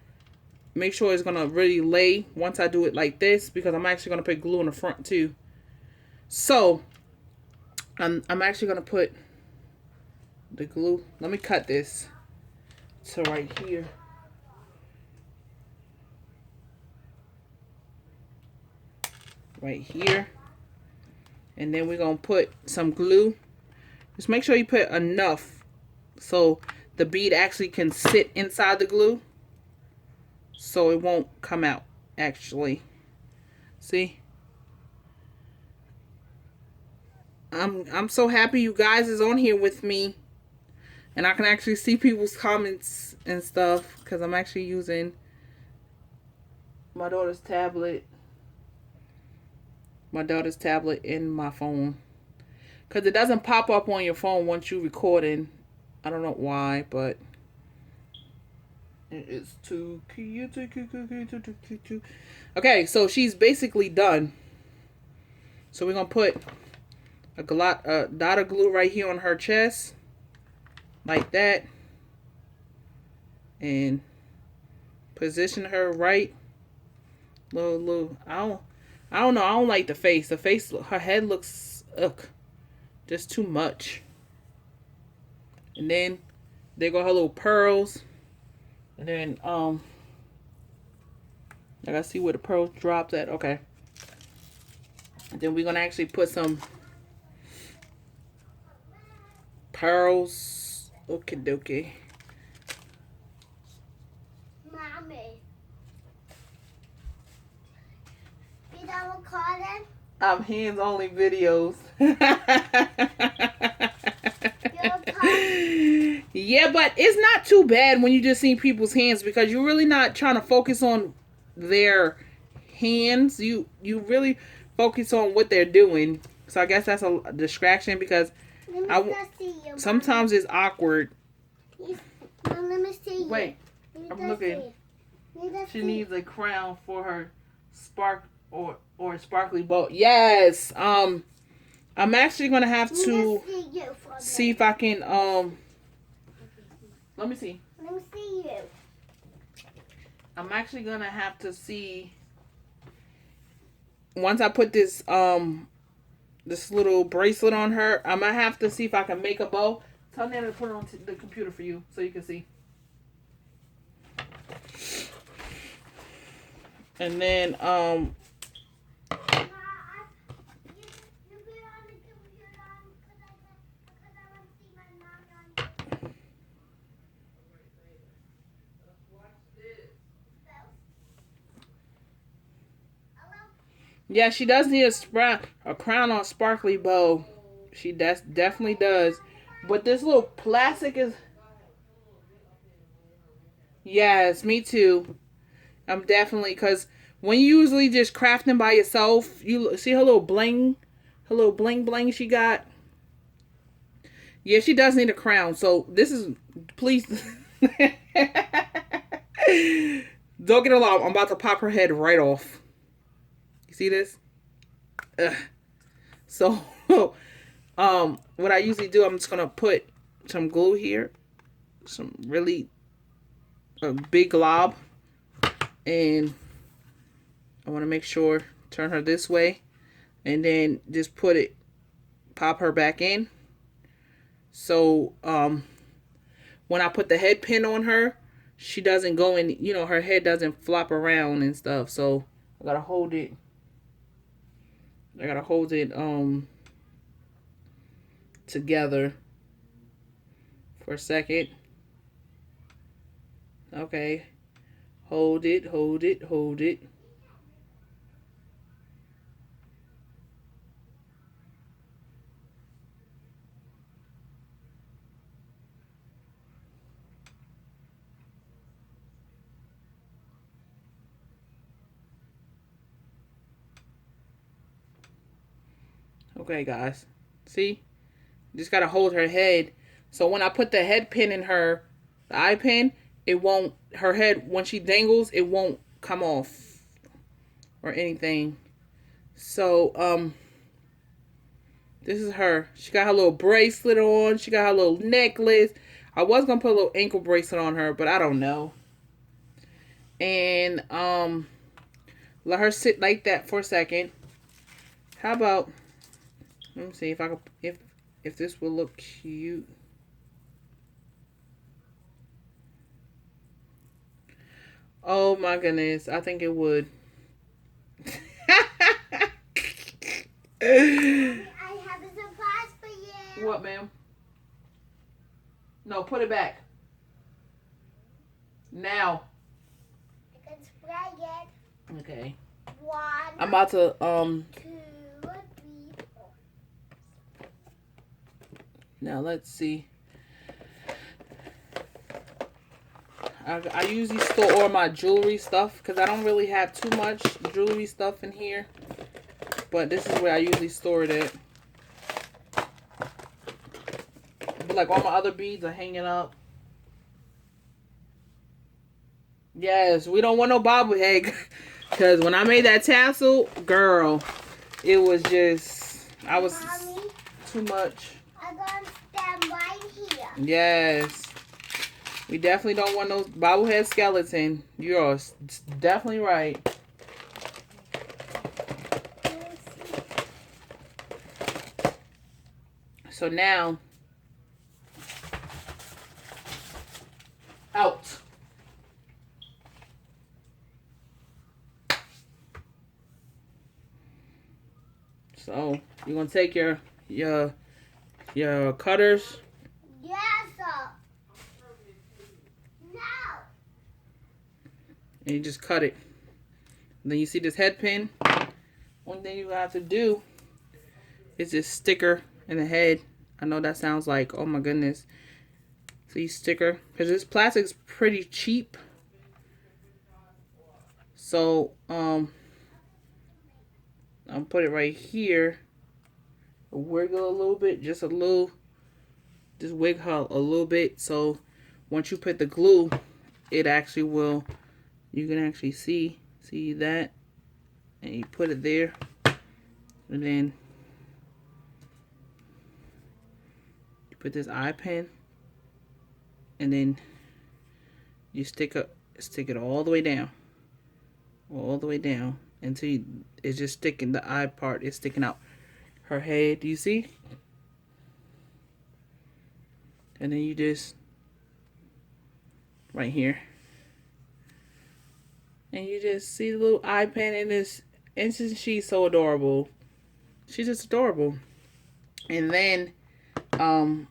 make sure it's gonna really lay once I do it like this, because I'm actually gonna put glue in the front too. So I'm actually gonna put the glue. Let me cut this. to right here. Right here. And then we're going to put some glue. Just make sure you put enough so the bead actually can sit inside the glue. So it won't come out, actually. See? I'm so happy you guys is on here with me. And I can actually see people's comments and stuff. Because I'm actually using my daughter's tablet. My daughter's tablet in my phone. Because it doesn't pop up on your phone once you're recording. I don't know why, but it's too cute. Okay, so she's basically done. So we're going to put a dot of glue right here on her chest. Like that. And position her right. Little. I don't know. I don't like the face. The face, her head looks, just too much. And then there go her little pearls. And then, I gotta see where the pearls dropped at. Okay. And then we're gonna actually put some pearls. Okie dokie. Mommy. You know what call them? Hands only videos. Yeah, but it's not too bad when you just see people's hands because you're really not trying to focus on their hands. You really focus on what they're doing. So I guess that's a distraction because sometimes it's awkward. Mom, let me see you. Wait, I'm looking. She needs a crown for her sparkly bow. Yes. I'm actually gonna have to see if I can let me see. Let me see you. I'm actually gonna have to see once I put this this little bracelet on her. I'm gonna have to see if I can make a bow. Tell Nana to put it on the computer for you so you can see. And then yeah, she does need a crown on sparkly bow. She definitely does. But this little plastic is... Yes, me too. I'm definitely... Because when you usually just crafting by yourself, you see her little bling? Her little bling bling she got? Yeah, she does need a crown. So this is... Please... Don't get alarmed. I'm about to pop her head right off. You see this? Ugh. So, what I usually do, I'm just going to put some glue here. Some really big glob. And I want to make sure, turn her this way. And then just pop her back in. So, when I put the head pin on her, she doesn't go in, her head doesn't flop around and stuff. So, I got to hold it. Together for a second. Okay. Hold it. Okay, guys. See? Just gotta hold her head. So when I put the head pin in her, the eye pin, it won't, her head, when she dangles, it won't come off or anything. So, this is her. She got her little bracelet on. She got her little necklace. I was gonna put a little ankle bracelet on her, but I don't know. And, let her sit like that for a second. How about, let me see if I can, if this will look cute. Oh my goodness. I think it would. I have a surprise for you. What, ma'am? No, put it back. Now. I can spray it. Okay. 1, I'm about to 2, 3, 4. now let's see. I usually store all my jewelry stuff because I don't really have too much jewelry stuff in here. But this is where I usually store it at. But like all my other beads are hanging up. Yes, we don't want no bobblehead. Because when I made that tassel, girl, it was just, Mommy, too much. I'm going to stand right here. Yes. We definitely don't want no bobblehead skeleton. You're definitely right. So now, out. So you're gonna take your cutters. Yes, sir. No. And you just cut it. Then you see this head pin. One thing you have to do is this sticker in the head. I know that sounds like, oh my goodness. See, sticker, because this plastic's pretty cheap. So I'll put it right here. Wiggle a little bit, just wiggle her a little bit. So once you put the glue, it actually will. You can actually see that, and you put it there, and then you put this eye pin, and then you stick it all the way down, until it's just sticking. The eye part is sticking out her head. Do you see? And then you just right here. And you just see the little eye pin in this. And she's so adorable. She's just adorable. And then,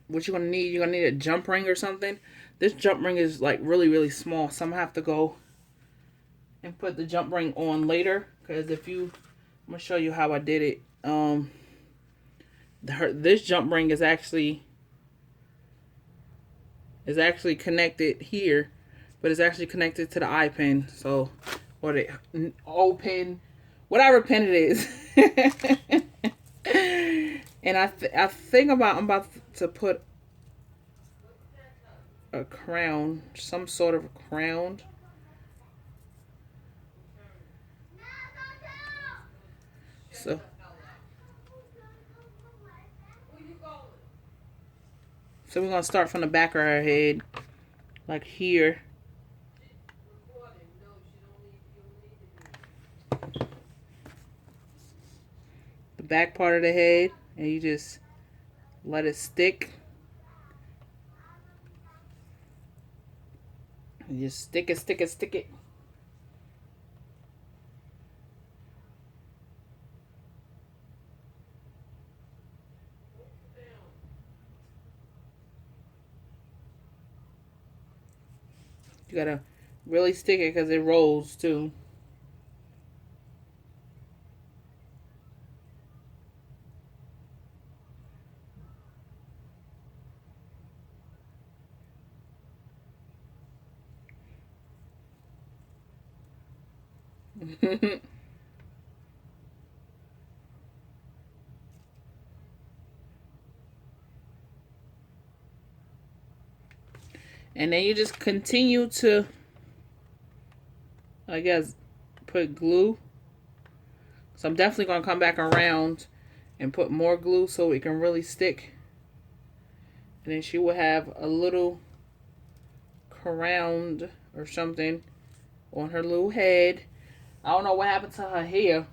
what you're gonna need a jump ring or something. This jump ring is like really, really small. So I'm gonna have to go and put the jump ring on later. Because I'm gonna show you how I did it. This jump ring is actually connected here. But it's actually connected to the eye pin, so, or the O pin, whatever pin it is. And I think I'm about to put a crown, some sort of a crown. So we're gonna start from the back of her head, like here. Back part of the head, and you just let it stick. And just stick it. You gotta really stick it because it rolls too. And then you just continue to, I guess, put glue. So I'm definitely going to come back around and put more glue so it can really stick. And then she will have a little crown or something on her little head. I don't know what happened to her hair.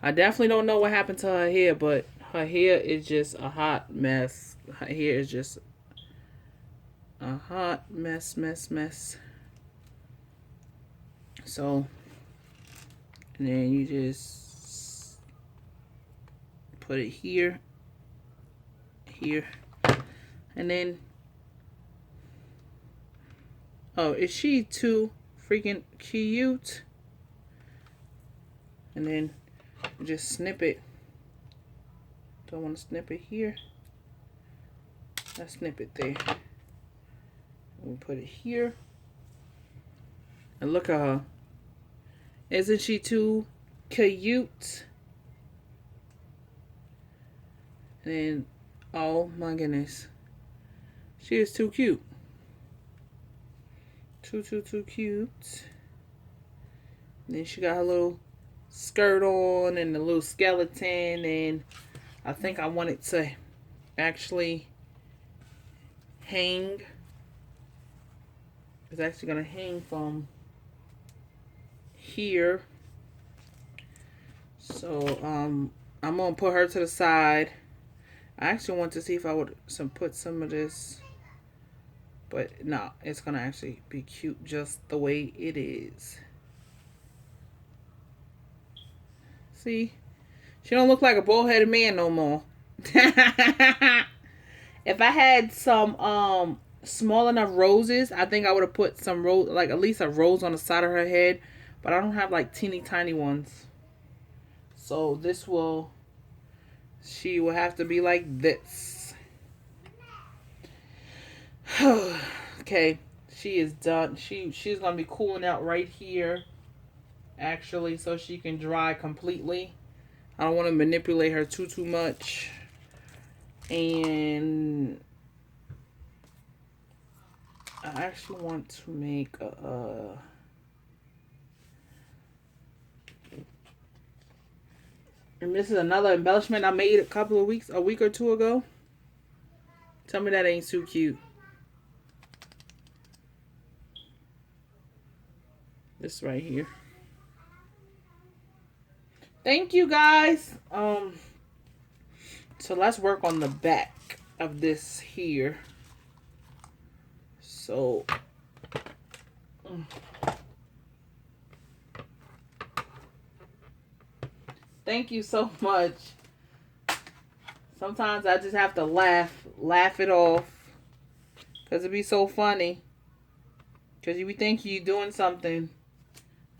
I definitely don't know what happened to her hair, but her hair is just a hot mess. Her hair is just a hot mess. So, and then you just put it here, here, and then, oh, is she too freaking cute? And then you just snip it. Don't want to snip it here. Let's snip it there. We'll put it here. And look at her. Isn't she too cute? And then, oh my goodness. She is too cute. Too cute. And then she got her little skirt on and the little skeleton. And I think I want it to actually hang. It's actually going to hang from here. So I'm going to put her to the side. I actually want to see if I would put some of this, but no, it's gonna actually be cute just the way it is. See, she don't look like a bald-headed man no more. If I had some small enough roses, I think I would have put some rose, like at least a rose on the side of her head, but I don't have like teeny tiny ones. So this will, she will have to be like this. Okay, she is done. She's gonna be cooling out right here, actually, so she can dry completely. I don't want to manipulate her too much. And I actually want to make a and this is another embellishment I made a week or two ago. Tell me that ain't too cute. This right here. Thank you guys. So let's work on the back of this here. So thank you so much. Sometimes I just have to laugh it off, because it'd be so funny. Because you think you're doing something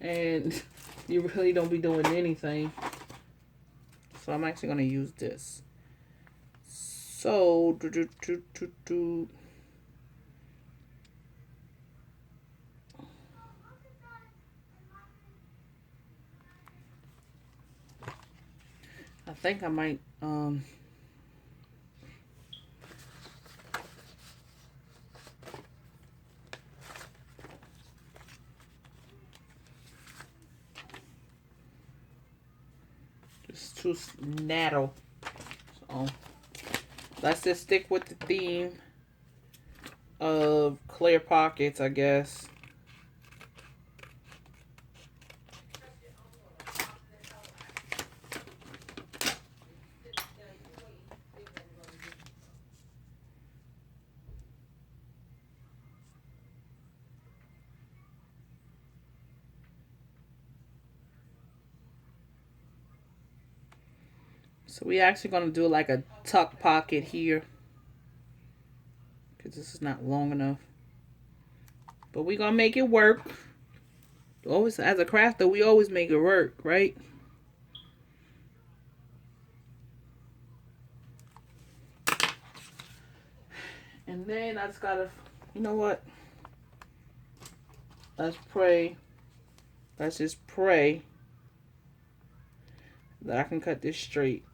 and you really don't be doing anything. So I'm actually going to use this. So, I think I might, just too narrow. So, let's just stick with the theme of clear pockets, I guess. So we actually going to do like a tuck pocket here, because this is not long enough. But we're going to make it work. Always, as a crafter, we always make it work, right? And then I just got to, you know what? Let's pray. Let's just pray that I can cut this straight.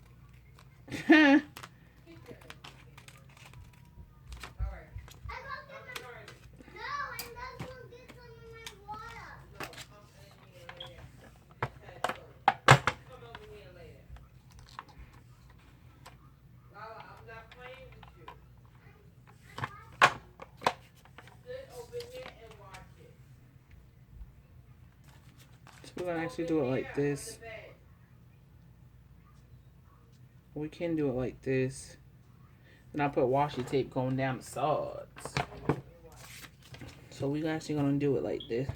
We're going to actually do it like this. We can do it like this. And I put washi tape going down the sides. So we're actually going to do it like this.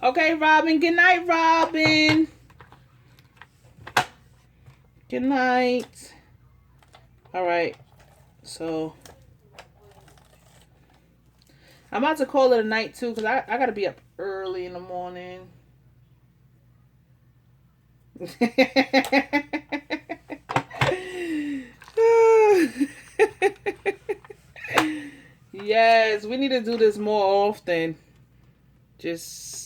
Okay, Robin. Good night, Robin. Good night. All right. So I'm about to call it a night too, because I got to be up early in the morning. Yes, we need to do this more often. Just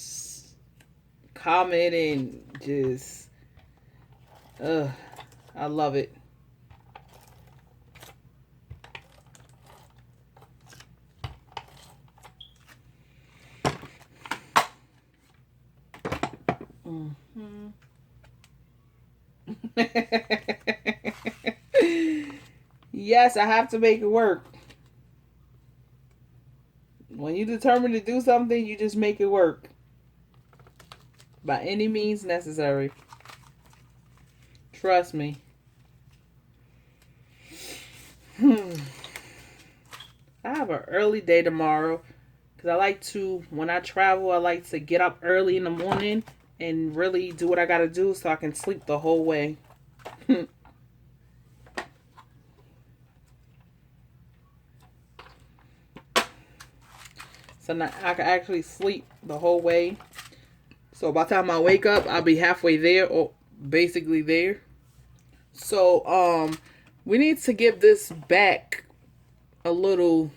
comment and just, I love it. Mm-hmm. Yes, I have to make it work. When you determine to do something, you just make it work. By any means necessary. Trust me. I have an early day tomorrow. Because I like to, when I travel, I like to get up early in the morning and really do what I got to do so I can sleep the whole way. So now I can actually sleep the whole way. So by the time I wake up, I'll be halfway there or basically there. So we need to give this back a little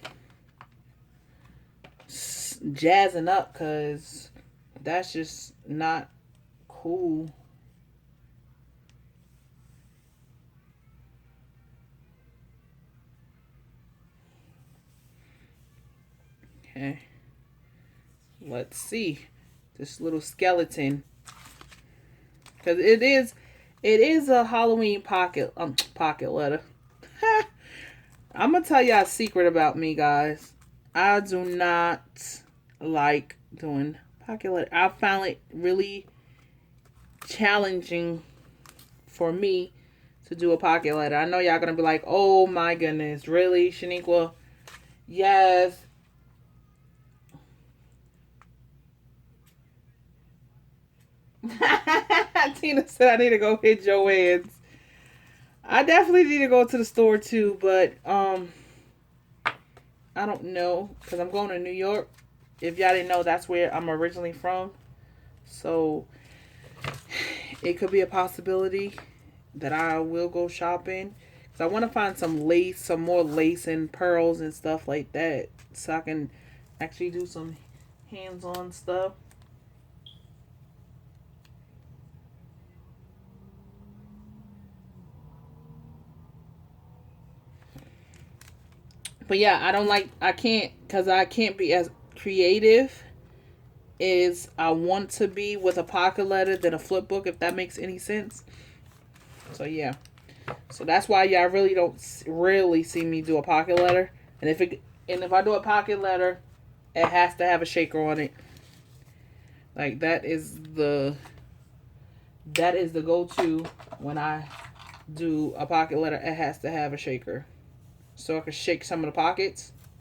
jazzing up, because that's just not cool. Okay. Let's see. This little skeleton. Because it is a Halloween pocket letter. I'm going to tell y'all a secret about me, guys. I do not like doing pocket letter. I found it really challenging for me to do a pocket letter. I know y'all going to be like, oh my goodness, really, Shaniqua? Yes. Tina said I need to go hit Joann's. I definitely need to go to the store too, but I don't know, because I'm going to New York. If y'all didn't know, that's where I'm originally from. So it could be a possibility that I will go shopping. Because I want to find some lace, some more lace and pearls and stuff like that, so I can actually do some hands-on stuff. But yeah, I can't be as creative as I want to be with a pocket letter than a flip book, if that makes any sense. So yeah. So that's why y'all really don't really see me do a pocket letter. And if I do a pocket letter, it has to have a shaker on it. Like that is the go-to when I do a pocket letter. It has to have a shaker, so I can shake some of the pockets.